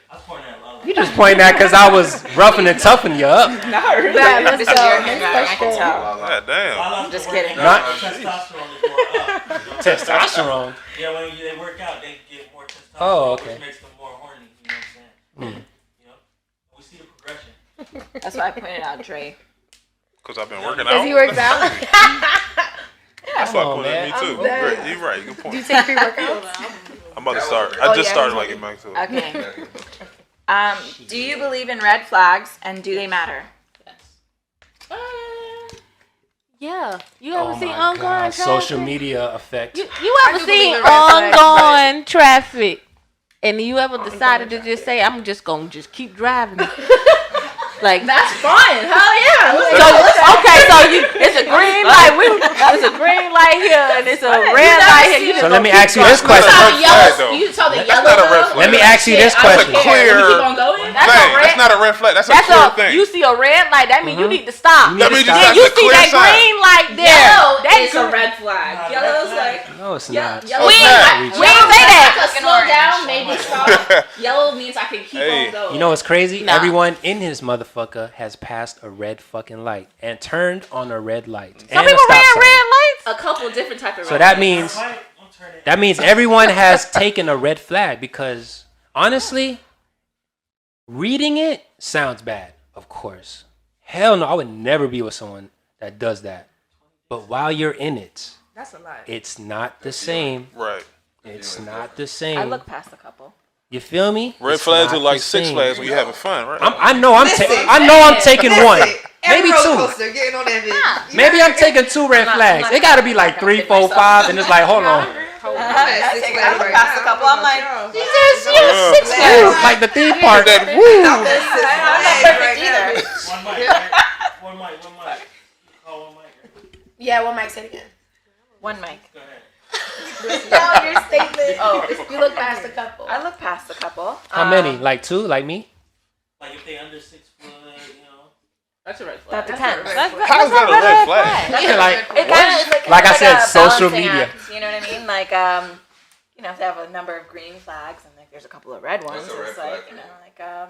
I was pointing at Lala. You just pointing that because I was roughing and toughing you up. Not really. Let's This go. is your Next handwriting, I can question. tell. God damn. Lala's Just the word kidding. Not- testosterone is more up. You know? Testosterone. Yeah, when they work out, they get more testosterone. Oh, okay. Which makes them more horny. You know what I'm saying? You know, we see the progression. That's why I pointed out Dre. Because I've been working Because out. he works out. That's why I Come on, pointed at me man. too. dead. Great. You're right. Good Do you point. take pre-workouts? I'm about to start. Oh, I just yeah, started he's like it back to it. Okay. Do you believe in red flags and do they matter? Yeah. You ever Oh seen my ongoing God. traffic? Social media effect. You I ever do seen believe in red flags, ongoing traffic? And you ever decided to just say, I'm just gonna just keep driving? Like That's fun. Hell yeah. so okay, so it's a green light. It's a green light here, and it's a red light here. You just So let me gonna ask you this That's not question. a red flag, though. You saw the That's yellow. not a red though? flag. Let me ask you this I don't question. care. Clear. We keep on going. That's a Thing. red. That's not a red flag. That's a That's clear a thing. you see a red light. That means you need to stop. That means you Then just you have to see clear that sign. green light there. Yellow That is a red flag. Yellow's like No, it's not. yellow. we It's ain't say that. I can slow down, maybe stop. Yellow means I can keep Hey. on going. You know what's crazy? Nah. Everyone in his motherfucker has passed a red fucking light and turned on a red light. Some and a people stop ran sign. red lights. a couple different type of So red that flags. means I'm turning. that means everyone has taken a red flag because honestly, reading it sounds bad, of course. Hell no, I would never be with someone that does that. But while you're in it, That's a lie. it's not the same. Right. It's not the same. I look past a couple. You feel me? Red It's flags not are like the Six same. Flags when you're having fun, right? I know I'm taking one, maybe two. Getting on that bitch. Maybe I'm taking 2 red flags. It gotta be like 3, 4, 5, and it's like, hold on. I look past a couple. I'm like, Yeah. Six Flags, like the theme park. That- Woo. I'm not perfect either. One mic, right? One mic. Call one mic. Yeah, one mic, say it again. One mic. Go ahead. No, your statement. Oh, you look past a couple. I look past a couple. How many? Like 2, like me? Like if they under 6 foot, you know. That's a red flag. That depends. How's that a red flag? Yeah, like, It kind of is like I said, a social balancing media. act, you know what I mean? Like, you know, if they have a number of green flags and like there's a couple of red ones, What's a red it's like, flag you for know,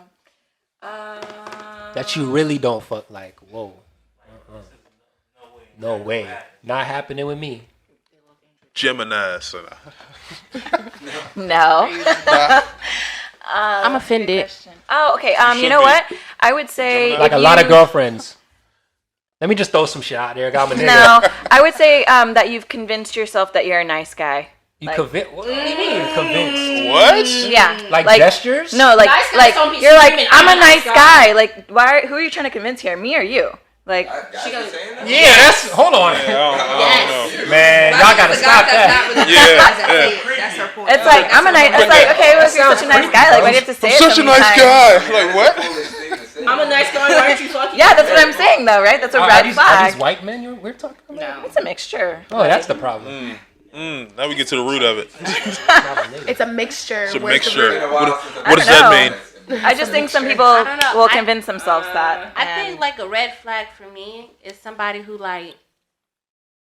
like, that you really don't fuck. Like, whoa, no way, not happening with me. Gemini. So no. I'm offended. Oh, okay. should You know be. what? I would say Like if a lot of you- girlfriends. Let me just throw some shit out there. Got my nigga. No, I would say that you've convinced yourself that you're a nice guy. You like- convinced? What do you mean convinced? what? Yeah. Like gestures? No, like Nice guys like don't be you're like screaming, I'm a nice guy. Like who are you trying to convince here? Me or you? Like She goes, saying that? Yeah, that's. Hold on, Yeah, I don't know. man. Y'all gotta stop that. That's her point. it's like I'm a nice. It's like okay, well, if you're such a nice guy, like why do you have to say it? Such a so many nice times? guy. Like what? Foolish thing to say. I'm a nice guy. Why aren't you fucking? Yeah, that's what I'm saying though, right? That's a Are red these flag. white men we're talking about? It's a mixture. Oh, that's the problem. Now we get to the root of it. It's a mixture. It's a Where's the mixture. root? Been a while since What does that mean? I just think some people don't know. will convince themselves that. I and- think like a red flag for me is somebody who like.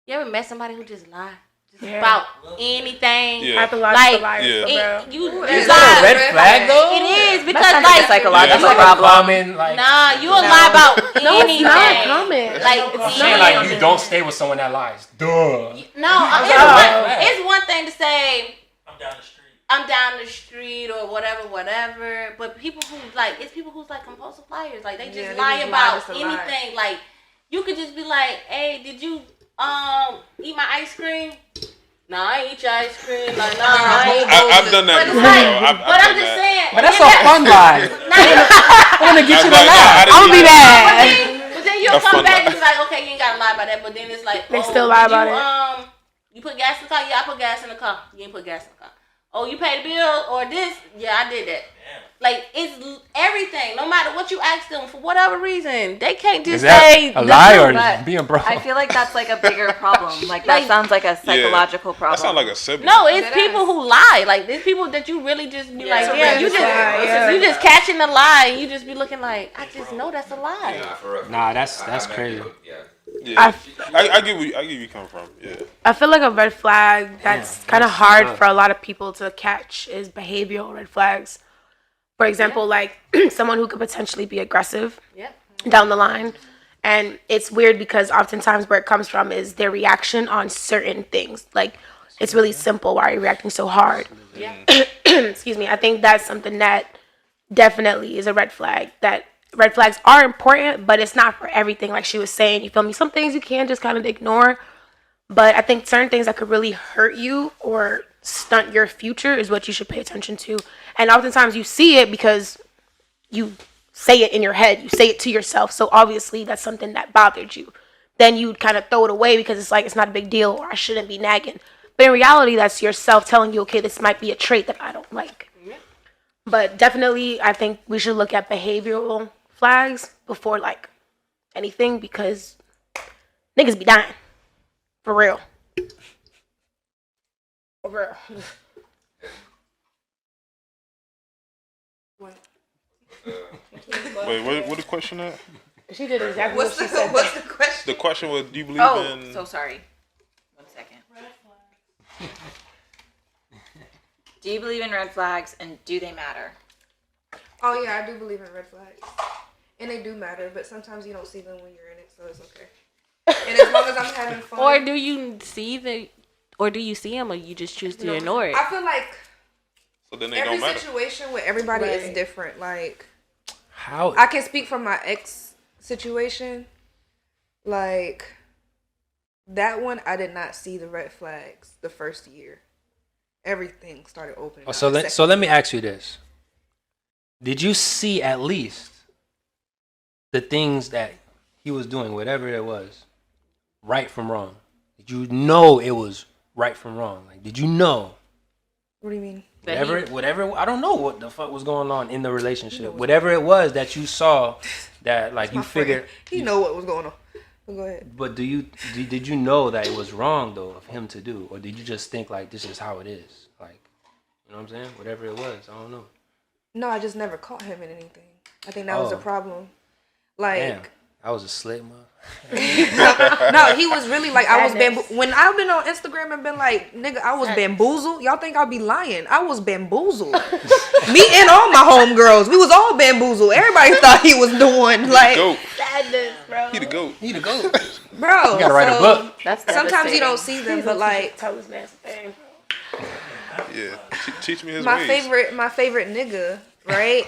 You ever met somebody who just lie? Just Yeah. about anything. Yeah. Pathological Like, liars, Yeah. bro. You Is lie. that a red flag though? It is because That sounds like a like psychological Yeah. problem. Common, like, nah, you will lie about No, it's anything. not common. Like I'm saying like you don't stay with someone that lies. Duh. No, it's one thing to say I'm down the street. I'm down the street or whatever. But people who like it's people who's like compulsive liars. Like they just Yeah, they lie just lie about just to lie. anything. Like you could just be like, hey, did you eat my ice cream? No, I ain't eat your ice cream. Like, no, I ain't. I've done that But it's before. like, though. I've but I'm done just that. saying. But that's a fun lie. I want to get you to Like, laugh. I'll be mad. But then you'll A come fun back lie. and be like, okay, you ain't gotta lie about that. But then it's like, They still lie did about you, you put gas in the car? Yeah, I put gas in the car. You ain't put gas in the car. Oh, you paid the bill or this? Yeah, I did that. Like it's everything. No matter what you ask them for whatever reason, they can't just Is that say a the lie truth. or but being broke? I feel like that's like a bigger problem. Like that Like- sounds like a psychological problem. That sounds like a sibling. No, it's people who lie. Like there's people that you really just be like, it's a yeah, red you just flag, yeah. you just catching the lie. And you just be looking like, I just know that's a lie. Nah, for real. Nah, that's I met crazy. people- Yeah. Yeah. I get where you come from. Yeah. I feel like a red flag that's kind of that's hard tough. for a lot of people to catch is behavioral red flags. For example, like someone who could potentially be aggressive Yep. down the line. And it's weird because oftentimes where it comes from is their reaction on certain things. Like it's really simple. Why are you reacting so hard? Yeah. Excuse me. I think that's something that definitely is a red flag. That red flags are important, but it's not for everything. Like she was saying, you feel me? Some things you can just kind of ignore. But I think certain things that could really hurt you or stunt your future is what you should pay attention to. And oftentimes you see it because you say it in your head. You say it to yourself. So obviously that's something that bothered you. Then you kind of throw it away because it's like, it's not a big deal or I shouldn't be nagging. But in reality, that's yourself telling you, okay, this might be a trait that I don't like. But definitely, I think we should look at behavioral flags before like anything because niggas be dying. For real. For real. Wait, what the question at? She did exactly what she said. What's the question? The question was, do you believe Oh, in? so sorry. 1 second. Do you believe in red flags and do they matter? Oh yeah, I do believe in red flags, and they do matter. But sometimes you don't see them when you're in it, so it's okay. And as long as I'm having fun, Or do you see them, or you just choose to ignore it? I feel like So then they every don't matter. situation with everybody is Right. different. Like How? I can speak from my ex situation. Like that one, I did not see the red flags the first year. Everything started opening. Oh, up so the let second me year. ask you this: did you see at least the things that he was doing, whatever it was, right from wrong? Did you know it was right from wrong? Like, did you know? What do you mean? Whatever. I don't know what the fuck was going on in the relationship. Whatever it was that you saw, that like you My friend. figured. He know what was going on. But go ahead. But did you know that it was wrong though of him to do, or did you just think like this is how it is? Like, you know what I'm saying? Whatever it was, I don't know. No, I just never caught him in anything. I think that was the Oh. problem. Like Damn, I was a slick man. No, he was really like, I was when I've been on Instagram and been like, nigga, I was bamboozled. Y'all think I'll be lying? I was bamboozled. Me and all my homegirls, we was all bamboozled. Everybody thought he was the one. Like, Sadness, bro. He the goat. He the goat. bro. You gotta write a book. That's Sometimes you don't see them, but like, Toastmaster. Yeah. Teach me his my ways. favorite nigga, right?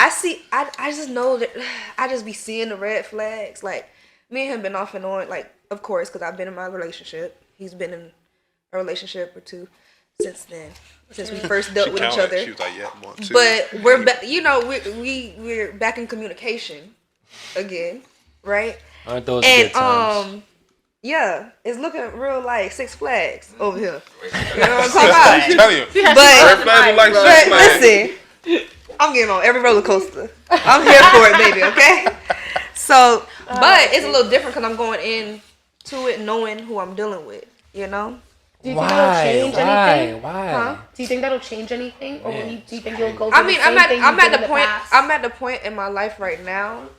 I just know that I just be seeing the red flags. Like, me and him been off and on, like, of course, because I've been in my relationship. He's been in a relationship or two since then, since we first dealt with each other. She was like, yeah, one, two. But we're back, you know, we're back in communication again, right? Aren't those good times? Yeah, it's looking real like Six Flags over here. You know what I'm talking about? I'm telling you. But, Red flags look like Six Flags. listen, I'm getting on every roller coaster. I'm here for it, baby. Okay. So, but it's a little different because I'm going into it knowing who I'm dealing with. You know. Do you think that'll change anything? Why? Huh? Do you think that'll change anything, or do you think you'll go? I mean, I'm at the point. Past? I'm at the point in my life right now.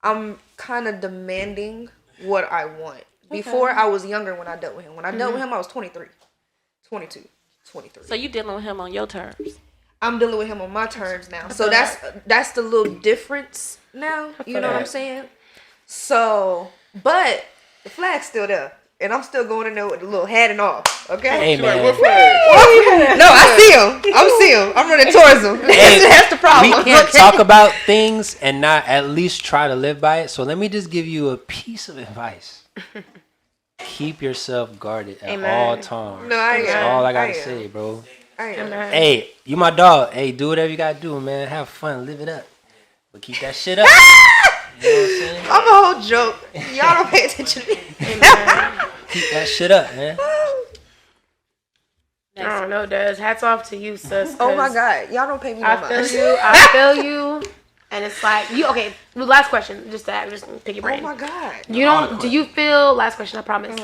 I'm kind of demanding what I want. Before, I was younger when I dealt with him. When I dealt with him, I was 23, 22, 23. So you dealing with him on your terms? I'm dealing with him on my terms now. So that's the little difference now. You know what I'm saying? So, but the flag's still there. And I'm still going in there with the little hat and all. Okay? Hey, man. Like, what flag? No, I see him. I see him. I'm running towards him. Hey, that's the problem. We can't talk about things and not at least try to live by it. So let me just give you a piece of advice. Keep yourself guarded at all times. No, I That's am. all I gotta I am. say, bro. I am. Hey, you my dog. Hey, do whatever you gotta do, man. Have fun, live it up. But keep that shit up. You know what I'm saying? I'm a whole joke. Y'all don't pay attention to me. Keep that shit up, man. I don't know, Des. Hats off to you, sis. Oh my God. Y'all don't pay me no I mind. feel you. I feel you. And it's like you. Okay. The last question, just pick your brain. Oh my God. You don't. Do you feel? Last question. I promise.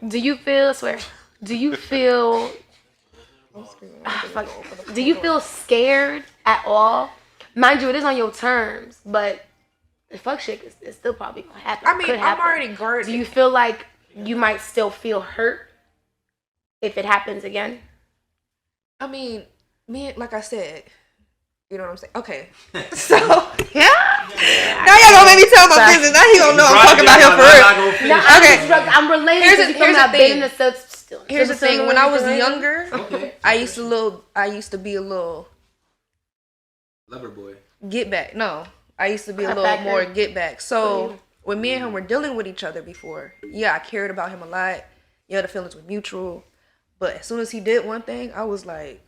Do you feel? I swear. Do you feel? Do you feel scared at all? Mind you, it is on your terms, but the fuck shit is still probably gonna happen. I mean, Could I'm happen. already guarded. Do you feel like you might still feel hurt if it happens again? I mean, me, like I said, you know what I'm saying? Okay. So, yeah. Now y'all gonna make me tell my business. Now he don't know I'm talking about him for real. No, I'm related. Here's the thing. Here's the thing. When I was younger, I used to be a little Lover boy. get back. No, I used to be a little more get back. So when me and him were dealing with each other before, yeah, I cared about him a lot. Yeah, the feelings were mutual. But as soon as he did one thing, I was like,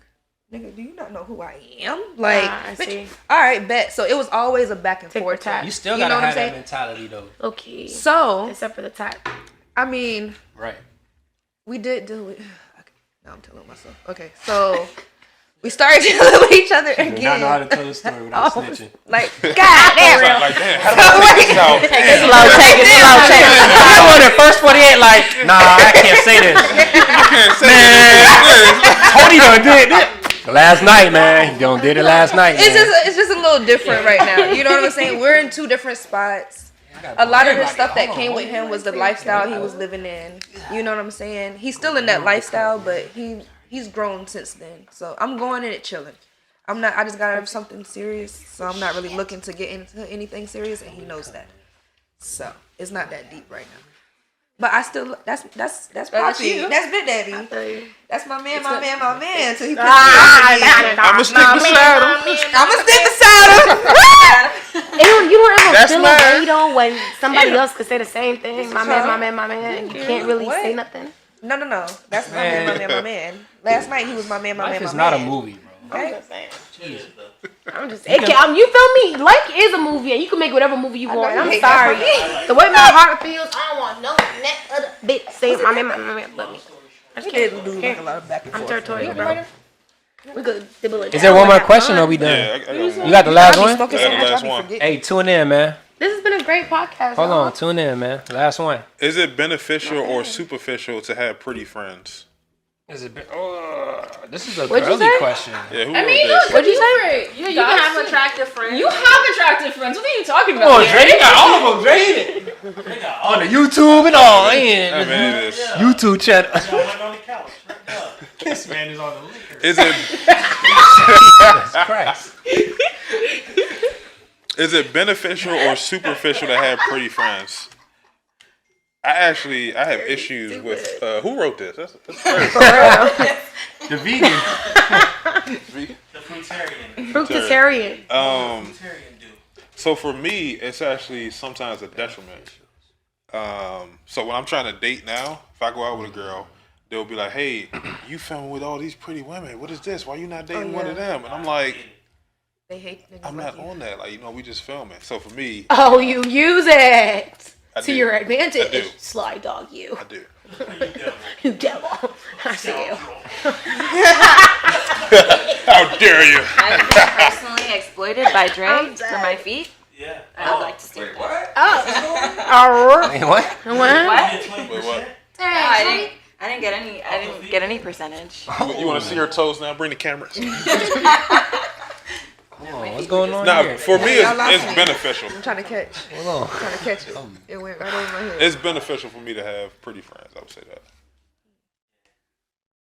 nigga, do you not know who I am? Like, I see. All right, bet. So it was always a back and forth. You still gotta have that mentality though. Okay. So except for the type. I mean, right. We did deal with. Okay, now I'm telling myself. Okay, so we started dealing with each other again. You do not know how to tell a story without snitching. Like, God damn. Like, damn, how do I take this out? Take it slow, take it slow, take it slow. I want the first 48 like, nah, I can't say this. I can't say this. Tony done did it. Last night, man. He done did it last night, man. It's just a little different right now. You know what I'm saying? We're in two different spots. A lot of the stuff that came with him was the lifestyle he was living in. You know what I'm saying? He's still in that lifestyle, but he's grown since then. So I'm going in it chilling. I just got out of something serious, so I'm not really looking to get into anything serious, and he knows that. So it's not that deep right now. But I still that's Poppy. That's Big Daddy. That's my man. So he I'ma stick beside him. You don't ever That's feel mine. a weight on when somebody else could say the same thing. My man. You can't really say nothing. No. That's my man. Last night he was my man. Life is not a movie, bro. I'm just saying. I'm just saying. You feel me? Life is a movie, and you can make whatever movie you want. I'm sorry. The way my heart feels, I don't want no other bitch saying my man, but me. I just can't do like a lot of back and forth. I'm territorial, bro. We could dibble it. Is there one more question or are we done? Yeah, I got one. You got the last one? I got the last one. Hey, tune in, man. This has been a great podcast. Hold on, tune in, man. Last one. Is it beneficial or superficial to have pretty friends? Is it? This is a What'd you girly say? question. Yeah, who I wrote mean, this? look, What'd you say? Yeah, you can have attractive friends. You have attractive friends. What are you talking about? Come on, Dre. You got all of them, Dre. They got all On the YouTube and all. I mean, it is. YouTube channel. y'all went on the couch. This man is on the liquor. Is it? Jesus Christ. Is it beneficial or superficial to have pretty friends? I have issues with who wrote this. That's crazy. The vegan. The fruitarian. Fruitarian. Fruitarian dude. So for me, it's actually sometimes a detriment. So when I'm trying to date now, if I go out with a girl, they'll be like, "Hey, you filming with all these pretty women? What is this? Why you not dating one of them?" And I'm like, They hate niggas I'm like not you. on that. Like, we just filming. So for me, Oh, you use it I to do. your I advantage. do. Sly dog, you. I do. You devil. I see you. How dare you? I've been personally exploited by Dre for my feet. Yeah. I would like to see that. What? Oh. Wait, what? What? What? Wait, what? No, I didn't get any percentage. You want to see her toes now? Bring the cameras. What's going on Now, here? for me, Y'all lost it's me. beneficial. I'm trying to catch. Hold on. Trying to catch it. It went right over my head. It's beneficial for me to have pretty friends. I would say that.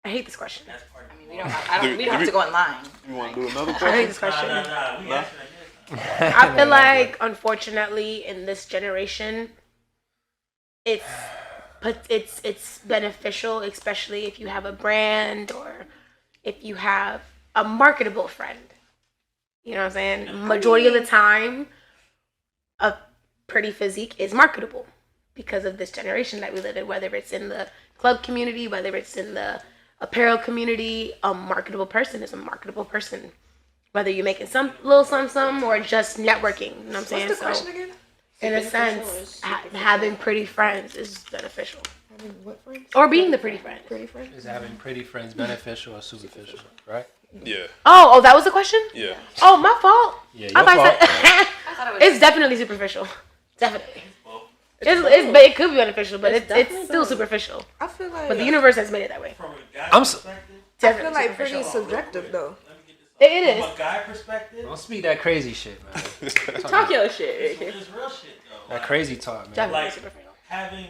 I hate this question. I mean, we don't have to go in line. You want to do another I hate question? this question. Nah. We answering this. I feel like, unfortunately, in this generation, it's beneficial, especially if you have a brand or if you have a marketable friend. You know what I'm saying? Majority of the time, a pretty physique is marketable because of this generation that we live in, whether it's in the club community, whether it's in the apparel community. A marketable person is a marketable person. Whether you're making some little something or just networking. You know what I'm saying? What's the question again? In a sense, having pretty friends is beneficial. Having what friends? Or being the pretty friend. Pretty friends? Is having pretty friends beneficial or superficial, right? Yeah. Oh, that was the question? Yeah. Oh, my fault. Yeah, I your thought fault. it's definitely superficial. Definitely. But it could be beneficial, but it's still superficial. I feel like. But the universe has made it that way. From a guy I'm perspective. I feel like pretty subjective though. It From is. a guy perspective. Don't speak that crazy shit, man. Talk your shit. It's real shit though. That crazy talk, man. Definitely Like superficial. having,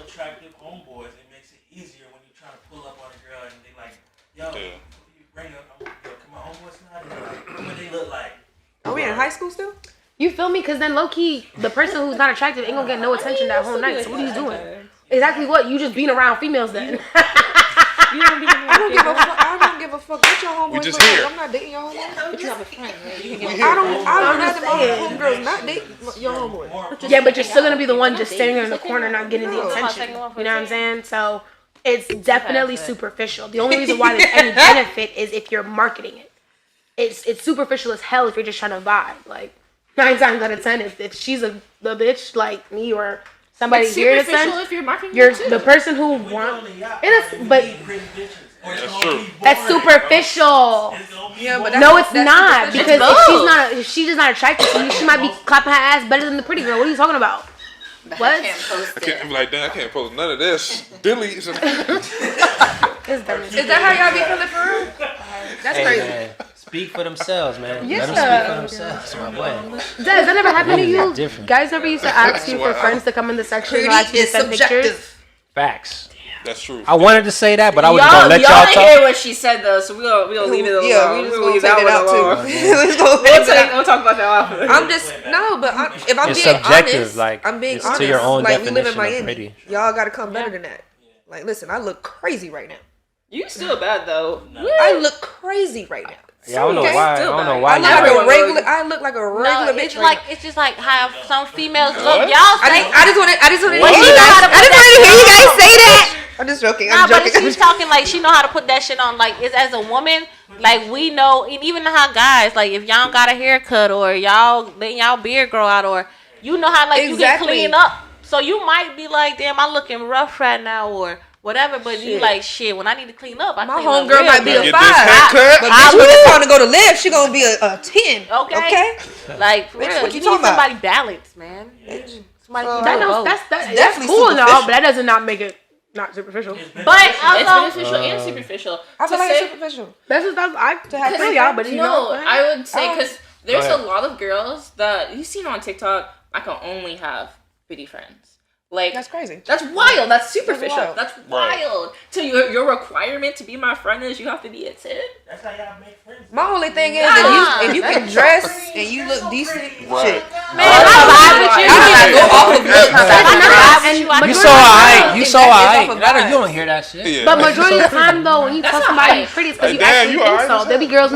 attractive homeboys, it makes it easier when you're trying to pull up on a girl and they like, yo, Yeah. you bring up, come on, homeboys tonight. And like, what they look like. Are we in high school still? You feel me? Because then low key, the person who's not attractive ain't gonna get no attention that whole night. So what are you doing? Exactly what? You just being around females then. I don't give a fuck. I don't give a fuck what your homeboys We just look like. here. I'm not dating your homeboys. But you have a friend, right? You can We get here. I don't I'm rather my saying. homegirls not date your homeboys. Yeah, but you're still gonna be the one just standing in the corner not getting the No. attention. You know what I'm saying? So it's definitely superficial. The only reason why there's any benefit is if you're marketing it. It's superficial as hell if you're just trying to vibe. Like 9 times out of 10, if she's the bitch like me or somebody here in a sense, if you're marketing you're it too. the person who wants. But That's true. that's superficial. Yeah, but No, it's not superficial. because if she's just not attracted to you, she might be clapping her ass better than the pretty girl. What are you talking about? But What? I can't post I can't it. be like, damn, I can't post none of this. Delete. It's dumb. Is that how y'all be feeling for real? That's Hey, crazy. man, speak for themselves, man. Yeah. Let them speak for themselves, my boy. Does that never happen to Women you? are different. Guys never used to ask you for Wow. friends to come in the section or Pretty ask you to is send pictures? subjective. Facts. That's true. I wanted to say that, but I was gonna let y'all Y'all didn't talk. hear what she said though, so we'll leave it alone. Yeah, we just We'll gonna leave take it one out alone. too. We just gonna take it out. We'll talk about that after. I'm just but if I'm It's being subjective, honest, like, I'm being it's to honest. your own like we live in definition of Miami, pretty. y'all got to come better than that. Like, listen, I look crazy right now. You still bad though. I look crazy right now. Yeah, I don't know Okay. why. I Still don't know bad. why. I look you like like- a regular. I look like a regular No, bitch. it's right like now. it's just like how some females look. What? Y'all I say just wanted to hear Well, you she know guys. how to I put just that wanted to hear you shit guys on. say that. I'm just joking. Nah, I'm but joking. she's talking like she know how to put that shit on. Like it's as a woman, like we know, and even how guys, like if y'all got a haircut or y'all letting y'all beard grow out, or you know how like you can Exactly. clean up, so you might be like, damn, I'm looking rough right now, or whatever. But you like shit when I need to clean up. I My clean up homegirl real might be good. a Get this 5, haircut. but bitch, when it's time to go to live, she gonna be a 10. Okay. Like for Bitch, real, what you you need talking about? somebody balanced, man. Somebody So- can That do knows, both. that's definitely cool and all, superficial. but that does not make it Not superficial. But It's also, beneficial and superficial. I feel To like it's say- superficial. That's what I To have feel y'all, but you no, know. I would say because there's Go a ahead. lot of girls that you've seen on TikTok. I can only have pretty friends. Like That's crazy. That's wild. That's superficial. wild. That's Right. wild. So your requirement to be my friend is you have to be a 10. That's how y'all make friends. My only thing is Nah. if you can dress and you look decent, Right. shit. man, I vibe with you. I don't even go off of looks. You so alright. You so It's alright. off of I don't- vibes. You don't hear that shit. Yeah. But majority of the time, though, when you That's tell not somebody right. you're pretty, it's because Like, you damn, actually you think alright, so. what's There'll be up? girls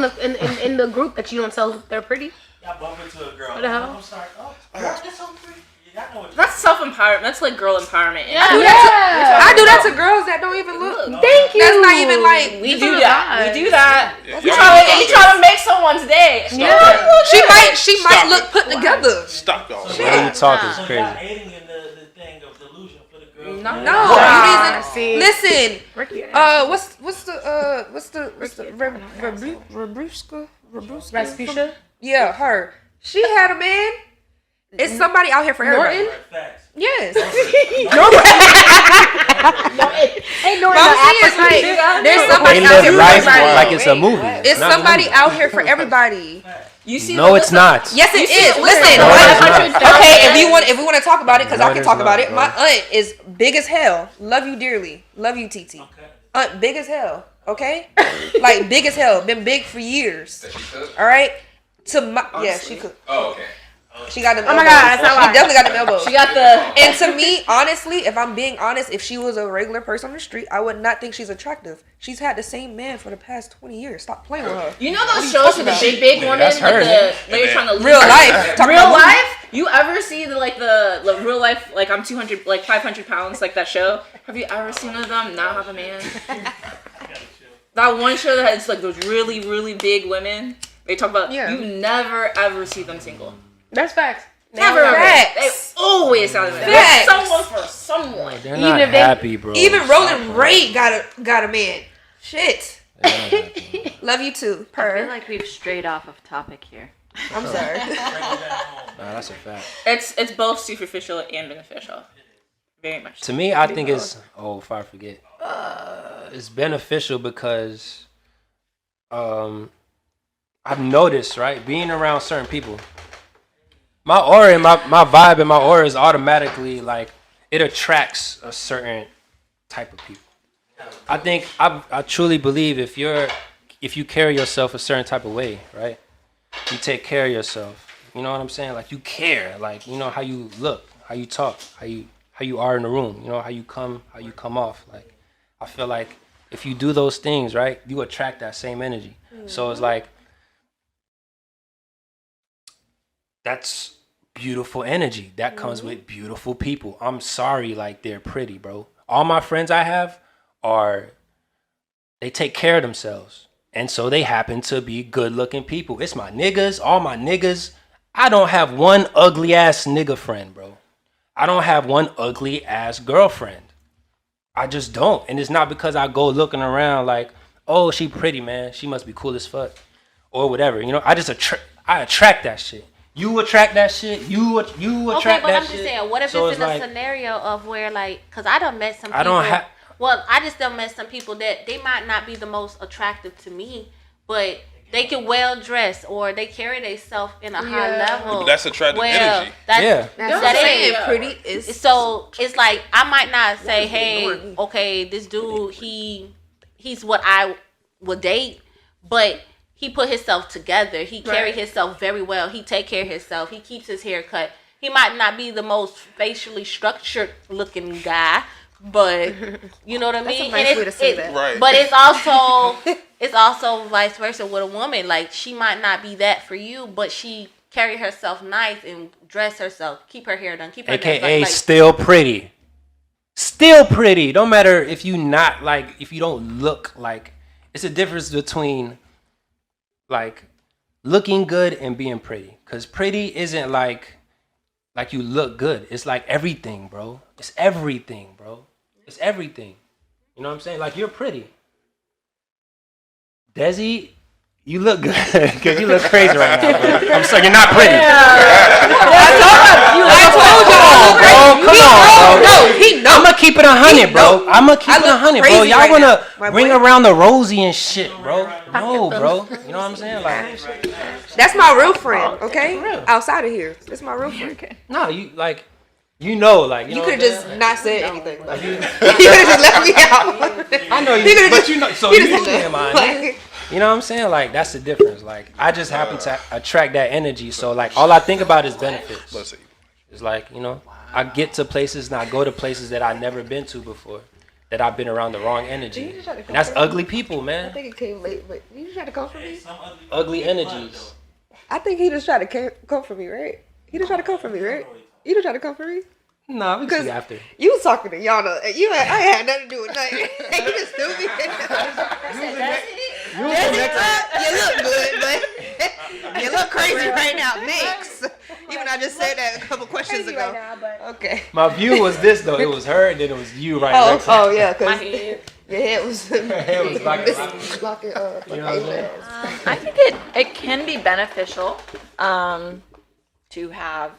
in the group that you don't tell they're pretty. Y'all bump into a girl. What the hell? I'm sorry. Oh, girl, that's so pretty. Y'all know what That's self-empowerment. That's like girl empowerment. Yeah. I do that to girls that don't even look. Thank you. That's not even like We do that. We do that. Yeah, You y'all try need to, to try to make someone's day. she might Stop look it. put together. Stop y'all. The way you talk is So crazy. y'all aiding in the thing of delusion for the girls. No. No, Nah, you see. listen. Ricky. What's the Rabruska? Rasputia. Yeah, her. She had a man. It's somebody out here for everybody. Norton? Facts. Yes. Ain't Norton But I'm saying, like, there's somebody They out live here for life everybody. like it's a movie. It's not a somebody movie. out here for everybody. You see? No, it's not. Yes, it You see is. it Listen, No, it's not. okay, if we want to talk about it, because No, I can it is talk not, about it. bro. My aunt is big as hell. Love you dearly. Love you, TT. Okay. Aunt big as hell. Okay, like big as hell. Been big for years. That she cook? All right. To my yeah, she could. Oh, okay. She got them. Oh my elbows. God, that's how She I- definitely got them elbows. She got the. And to me, honestly, if I'm being honest, if she was a regular person on the street, I would not think she's attractive. She's had the same man for the past 20 years. Stop playing with her. You know those shows with the big woman That's her, with nigga. the they're trying to Real life. Talking Real about- life? You ever see the real life like I'm 200 like 500 pounds like that show? Have you ever seen one of them not have a man? That one show that has like those really really big women. They talk about Yeah. you never ever see them single. That's facts. Never. Facts. They always have a man. Facts. There's someone for someone. They're Even not if they- happy, bro. Even Stop Roland it. Ray got a man. Shit. They're not happy. Love you too. I feel Per. like we've strayed off of topic here. I'm sorry. Nah, that's a fact. It's both superficial and beneficial. Very much. To me, I think it's if I forget, it's beneficial because I've noticed, right, being around certain people, my aura and my vibe and my aura is automatically like it attracts a certain type of people. I think I truly believe if you carry yourself a certain type of way, right, you take care of yourself. You know what I'm saying? Like you care, like you know how you look, how you talk, how you are in the room. You know how you come off. Like I feel like if you do those things, right, you attract that same energy. So it's like that's beautiful energy that comes with beautiful people. I'm sorry, like they're pretty, bro. All my friends I have they take care of themselves. And so they happen to be good looking people. It's my niggas, all my niggas. I don't have one ugly ass nigga friend, bro. I don't have one ugly ass girlfriend. I just don't. And it's not because I go looking around like, oh, she pretty, man. She must be cool as fuck. Or whatever. You know, I attract that shit. You attract that shit. You attract that shit. Okay, but I'm just saying, what if So it's in a like, scenario of where, like, because I done met some people. I don't have. Well, I just done met some people that they might not be the most attractive to me, but they can well dress or they carry themselves in a high level. But that's attractive energy. Yeah. That's saying pretty is So it's like I might not say, hey, okay, this dude, he's what I would date, but he put himself together. He carry himself very well. He take care of himself. He keeps his hair cut. He might not be the most facially structured looking guy, but you know what I mean. That's a nice way to say that. Right. But it's also vice versa with a woman. Like she might not be that for you, but she carry herself nice and dress herself, keep her hair done, keep her AKA nails done, still pretty. Still pretty. Don't matter if you not like, if you don't look like, it's a difference between like looking good and being pretty. Cause pretty isn't like you look good. It's like everything, bro. It's everything, bro. It's everything. You know what I'm saying? Like you're pretty. Desi, You look good because you look crazy right now, bro. I'm sorry, you're not pretty. I'm gonna keep it 100, bro. I'm gonna keep it 100, bro. Y'all wanna bring around the Rosie and shit, bro? No, bro. You know what I'm saying? Like, That's my real friend, okay? Outside of here, that's my real friend. no, you like, you know, like You know could have what I'm just saying? not said anything. Like, you You could have just left me out. I know He you, could've but just- you know, so he you just- in mind. like- You know what I'm saying? Like, that's the difference. Like, I just happen to attract that energy. So, like, all I think about is benefits. Let's see. It's like, you know, I get to places and I go to places that I've never been to before, that I've been around the wrong energy. And that's ugly people, I man. think it came late, but you just tried to come for me. Ugly energies. I think he just tried to come for me, right? He just tried to come for me, right? You just tried to come for me. Nah, we can see after. You was talking to Yana. I had nothing to do with nothing. You just threw me. You look good, but you look crazy right now. Next. Even I just said that a couple questions ago. Okay. My view was this, though. It was her, and then it was you right next to Oh, yeah, My because head. your head was head was blocking. blocking. You know what I'm saying? I think it can be beneficial to have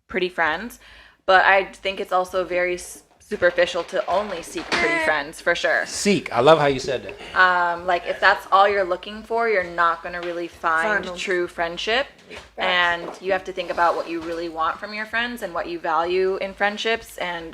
pretty friends, but I think it's also very superficial to only seek pretty friends for sure. Seek. I love how you said that. Like if that's all you're looking for, you're not gonna really find them. true friendship, and you have to think about what you really want from your friends and what you value in friendships, and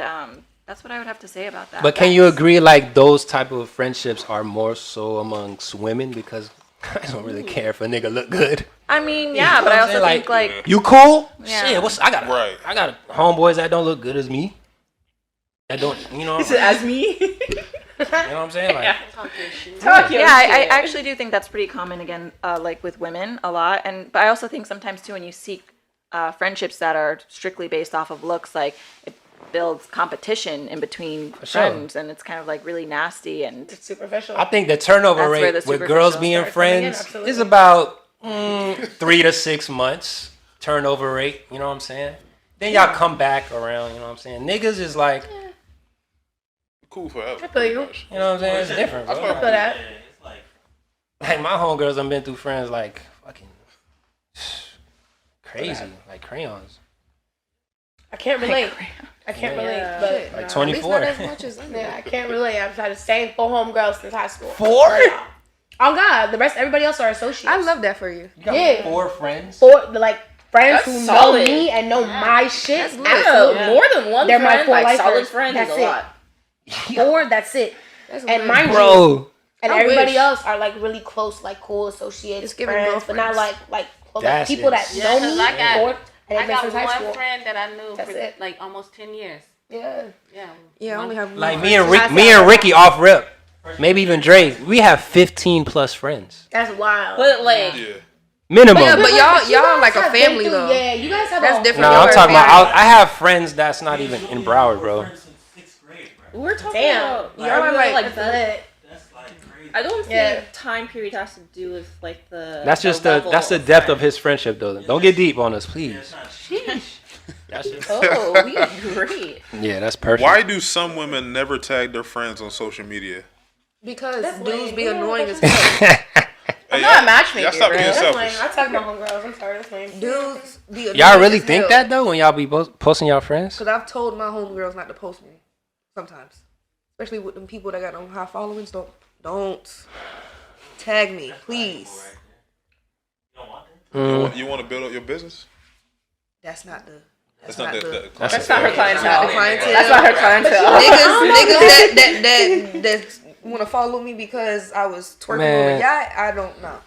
that's what I would have to say about that. But can you agree, like, those type of friendships are more so amongst women? Because I don't really care if a nigga look good. I mean, yeah, but I also think like you cool? Yeah. Shit, I got homeboys that don't look good as me. That don't, you know. As me? You know what I'm saying? Like, Yeah, I actually do think that's pretty common again, like with women a lot. But I also think sometimes too, when you seek friendships that are strictly based off of looks, like it builds competition in between friends, and it's kind of like really nasty and It's superficial. I think the turnover That's where rate the with girls superficial being starts coming in, friends absolutely. is about 3 to 6 months turnover rate. You know what I'm saying? Then y'all come back around. You know what I'm saying? Niggas is like, Cool forever. I feel you. you know what I'm saying? It's different, bro. I feel that. Like my homegirls, I've been through friends like fucking crazy, like crayons. I can't relate. I can't relate, but Like 24. yeah, I can't relate. I've had the same 4 homegirls since high school. 4? Oh God, the rest, everybody else are associates. I love that for you. You got Yeah. 4 friends? 4, like friends That's who solid. know me and know my shit. That's lit. Absolutely. More than one They're my friend, 4 like lifers. solid friends That's is a it. lot. 4, that's it. That's And lit. mind you, Bro, and I everybody wish. else are like really close, like cool associates, It's giving friends, but not girlfriends. like close, That's like people that insane. know Yeah, 'cause me I got- or and I they've been got since high one school. friend that I knew That's for it. like almost 10 years. Yeah. Yeah. Yeah, I only have like one me and friend. me and Ricky off rip, maybe even Dre. We have 15 plus friends That's wild. But like, Yeah. minimum. Yeah, but you y'all guys like a have been family through- though. Yeah, you guys have That's a different. No, Y'all I'm are talking about. family. I have friends that's not even in Broward, bro. we're talking Damn. about Y'all are like like the, lit. I don't think Yeah. time period has to do with like the. That's just the level that's the of depth of friend. his friendship, though. Don't get deep on us, please. That's just, Oh, we agree. yeah, that's perfect. Why do some women never tag their friends on social media? Because dudes lame. be Yeah, annoying as that's hell. Hey, not a matchmaker, Y'all stop bro. being That's lame. selfish. I tag my homegirls. I'm sorry, that's lame. Dudes be annoying Y'all really as think hell. that though when y'all be posting y'all friends? Cause I've told my homegirls not to post me sometimes, especially with them people that got them high followings. Don't tag me, please. You want to build up your business? That's not the. That's not the That's not her clientele. Not the clientele. That's not her clientele. niggas that want to follow me because I was twerking Man. over yacht. I don't know.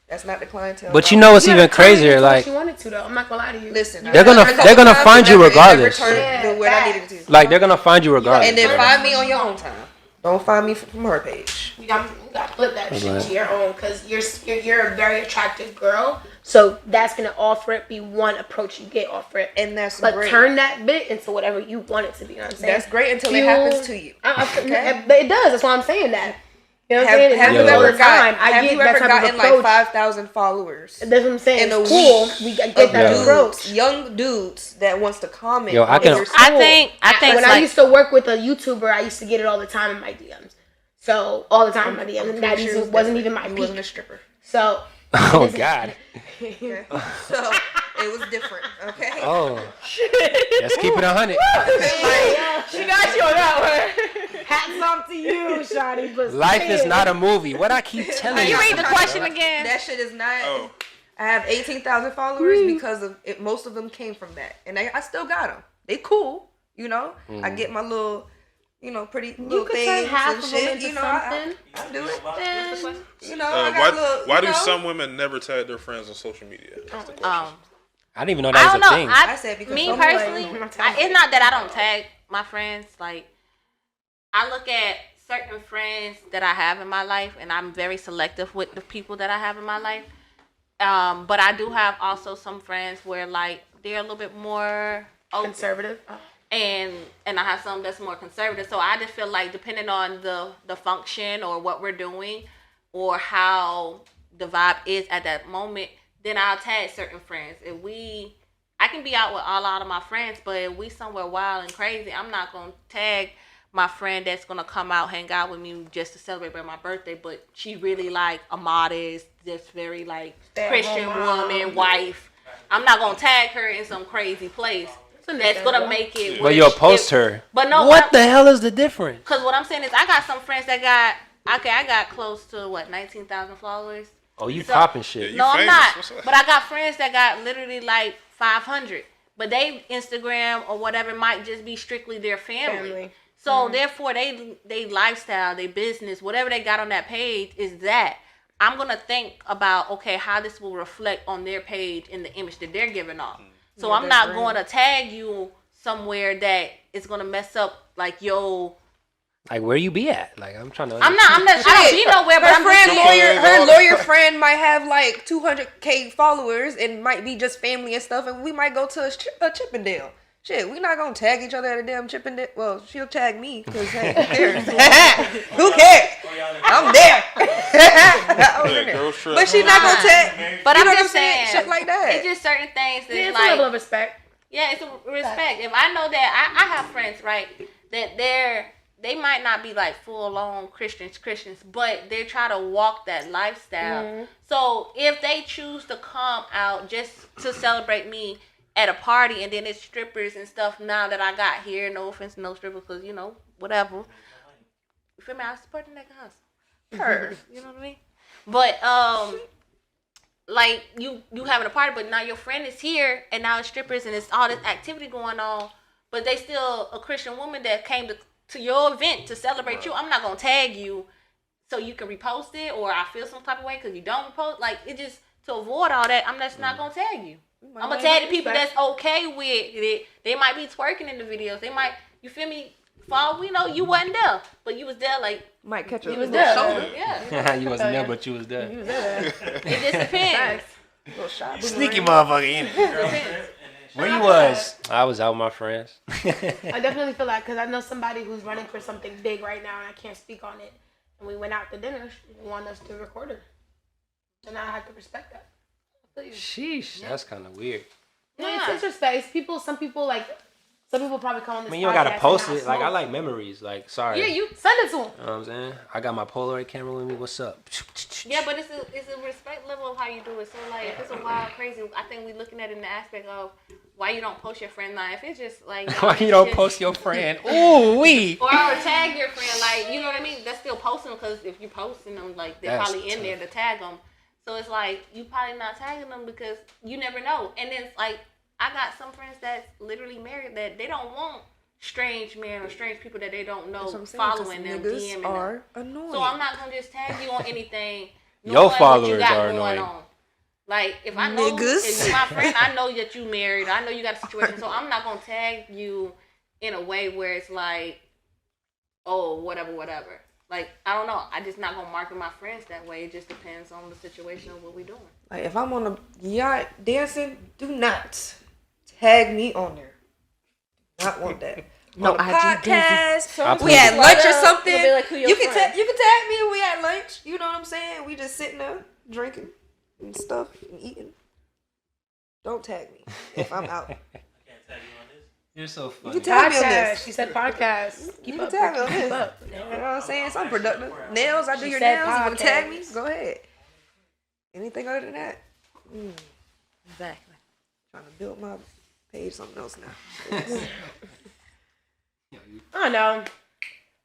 That's not the clientele. But you know what's You even gotta turn it crazier? into what Like, she wanted to though. I'm not gonna lie to you. listen, They're gonna find you regardless. The way I needed to. like they're gonna find you regardless. And then bro. find me on your own time. Don't find me from her page. You gotta flip that shit right. to your own because you're a very attractive girl. So that's gonna offer it be one approach you get offer it. And that's But great. turn that bit into whatever you want it to be. You know what I'm saying? That's great until it happens to you. Okay? But it does. That's why I'm saying that. You know what I'm saying? It Have you happens all ever the time. I have get you that ever type gotten of like approach. 5,000 followers? That's what I'm saying. In a It's cool. week We get of that Yeah. approach. young dudes that wants to comment. Yo, I on can- your I school. think When I like, used to work with a YouTuber, I used to get it all the time in my DMs. So all the time in my DMs, and that Pretty sure wasn't even my you peak. wasn't a stripper. So Oh God. Okay. So it was different. Okay. Oh. Let's keep it 100. She got you on that one. Hats off to you, Shawty. But Life is not a movie. What I keep telling Can you. you read the question again? That shit is not. Oh. I have 18,000 followers because of it. Most of them came from that, and I still got them. They cool, you know. I get my little, pretty little could turn things half and of them shit. into You know, I do it. Then, I got a little. Why do some women never tag their friends on social media? That's the question. I didn't even know I that don't was a know. thing. I said because Me some personally, like- it's not that I don't tag my friends. Like, I look at certain friends that I have in my life, and I'm very selective with the people that I have in my life. But I do have also some friends where like they're a little bit more open. conservative. And I have some that's more conservative. So I just feel like depending on the function or what we're doing or how the vibe is at that moment, then I'll tag certain friends. I can be out with a lot of my friends, but if we somewhere wild and crazy, I'm not gonna tag my friend that's gonna come out hang out with me just to celebrate my birthday, but she really like a modest, just very like Christian woman, wife. I'm not gonna tag her in some crazy place that's gonna make it. But you'll post her. But no, what the hell is the difference? Because what I'm saying is, I got some friends that I got close to 19,000 followers. Oh, you popping shit. No, I'm not. But I got friends that got literally like 500. But they Instagram or whatever might just be strictly their family. So therefore, they lifestyle, they business, whatever they got on that page is that. I'm gonna think about how this will reflect on their page in the image that they're giving off. So I'm not going to tag you somewhere that is gonna mess up like yo. Like where you be at? Like I'm trying to. I don't be nowhere. But her lawyer friend might have like 200K followers and might be just family and stuff, and we might go to a Chippendale. Shit, we not gonna tag each other at a damn Chippendale. Well, she'll tag me because hey, who cares? Who cares? I'm there. I was in there. But she's not gonna tag. But you know I'm what just saying, shit like that. It's just certain things that It's like a level of respect. Yeah, it's a respect. If I know that I have friends, right, that they might not be like full on Christians, but they try to walk that lifestyle. So if they choose to come out just to celebrate me at a party and then it's strippers and stuff now that I got here, no offense, no strippers, because whatever. You feel me? I support the nigga hustle. You know what I mean? But like you having a party, but now your friend is here and now it's strippers and it's all this activity going on, but they still a Christian woman that came to your event to celebrate you. I'm not gonna tag you so you can repost it or I feel some type of way because you don't repost. Like it just to avoid all that, I'm just not gonna tag you. I'm gonna tag the people that's okay with it. They might be twerking in the videos. They might, you feel me? For all we know, you wasn't there, but you was there. Like might catch you was there. Shoulder. Yeah. You wasn't there, but you was there. You was there. It just depends. Sneaky motherfucker, ain't it? Where you was? I was out with my friends. I definitely feel like because I know somebody who's running for something big right now and I can't speak on it. And we went out to dinner. She wanted us to record her, and I had to respect that. Sheesh, that's kind of weird. No, it's respect. Some people probably come on this. I mean, you don't gotta post it. Like I like memories. Like sorry. Yeah, you send it to them. You know what I'm saying? I got my Polaroid camera with me. What's up? Yeah, but it's a respect level of how you do it. So like, if it's a wild, crazy, I think we looking at it in the aspect of why you don't post your friend life. If it's just like why you don't post your friend? Ooh wee. Or tag your friend, like you know what I mean. That's still posting because if you posting them, like they're probably in there to tag them. So it's like you probably not tagging them because you never know. And then it's like I got some friends that's literally married that they don't want strange men or strange people that they don't know following them, DMing them. Annoying. So I'm not gonna just tag you on anything. Your followers what you got are going annoying. On. Like if I know if you're my friend, I know that you married. I know you got a situation. So I'm not gonna tag you in a way where it's like, oh, whatever. Like, I don't know. I just not going to market my friends that way. It just depends on the situation of what we doing. Like, if I'm on a yacht dancing, do not tag me on there. Not want that. No, on a podcast, we I had lunch or something. Like you can tag me when we had lunch. You know what I'm saying? We just sitting there drinking and stuff and eating. Don't tag me if I'm out. You're so funny. You can tag me on Podcast. this. She said podcast. You can tag me on this. You know what I'm saying? Something productive. Nails, I do your said nails. You want to podcast. tag me? Go ahead. Anything other than that? Exactly. Trying to build my page something else now. I don't know. I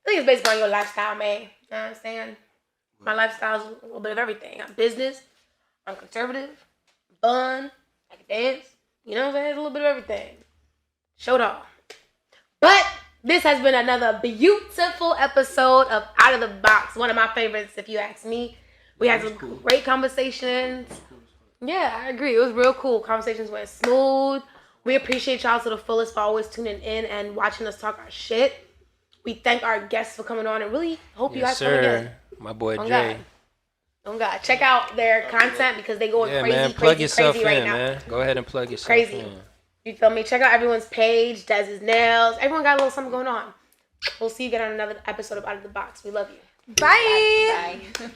think it's based on your lifestyle, man. You know what I'm saying? My lifestyle is a little bit of everything. I'm business. I'm conservative. Fun. I can dance. You know what I'm saying? It's a little bit of everything. Show it all. But this has been another beautiful episode of Out of the Box. One of my favorites, if you ask me. We had some great conversations. Yeah, I agree. It was real cool. Conversations went smooth. We appreciate y'all to the fullest for always tuning in and watching us talk our shit. We thank our guests for coming on and really hope you guys come again. My boy On Jay. God. Oh God, check out their content because they going crazy, man. Plug crazy, yourself crazy right in, now. man. Go ahead and plug yourself Crazy. in. You feel me? Check out everyone's page, does his nails. Everyone got a little something going on. We'll see you again on another episode of Out of the Box. We love you. Bye. Bye.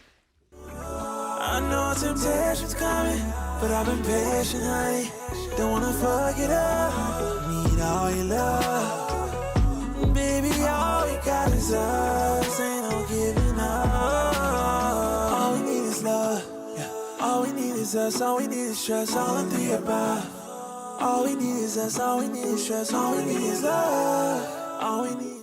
I know temptation's coming, but I've been patient, honey. Don't wanna fuck it up. Need all your love. Baby, all we got is us. Ain't no giving up. All we need is love. Yeah. All we need is us. All we need is trust. All I'm thinking about. All we need is us. All we need is trust. All we need is love. All we need.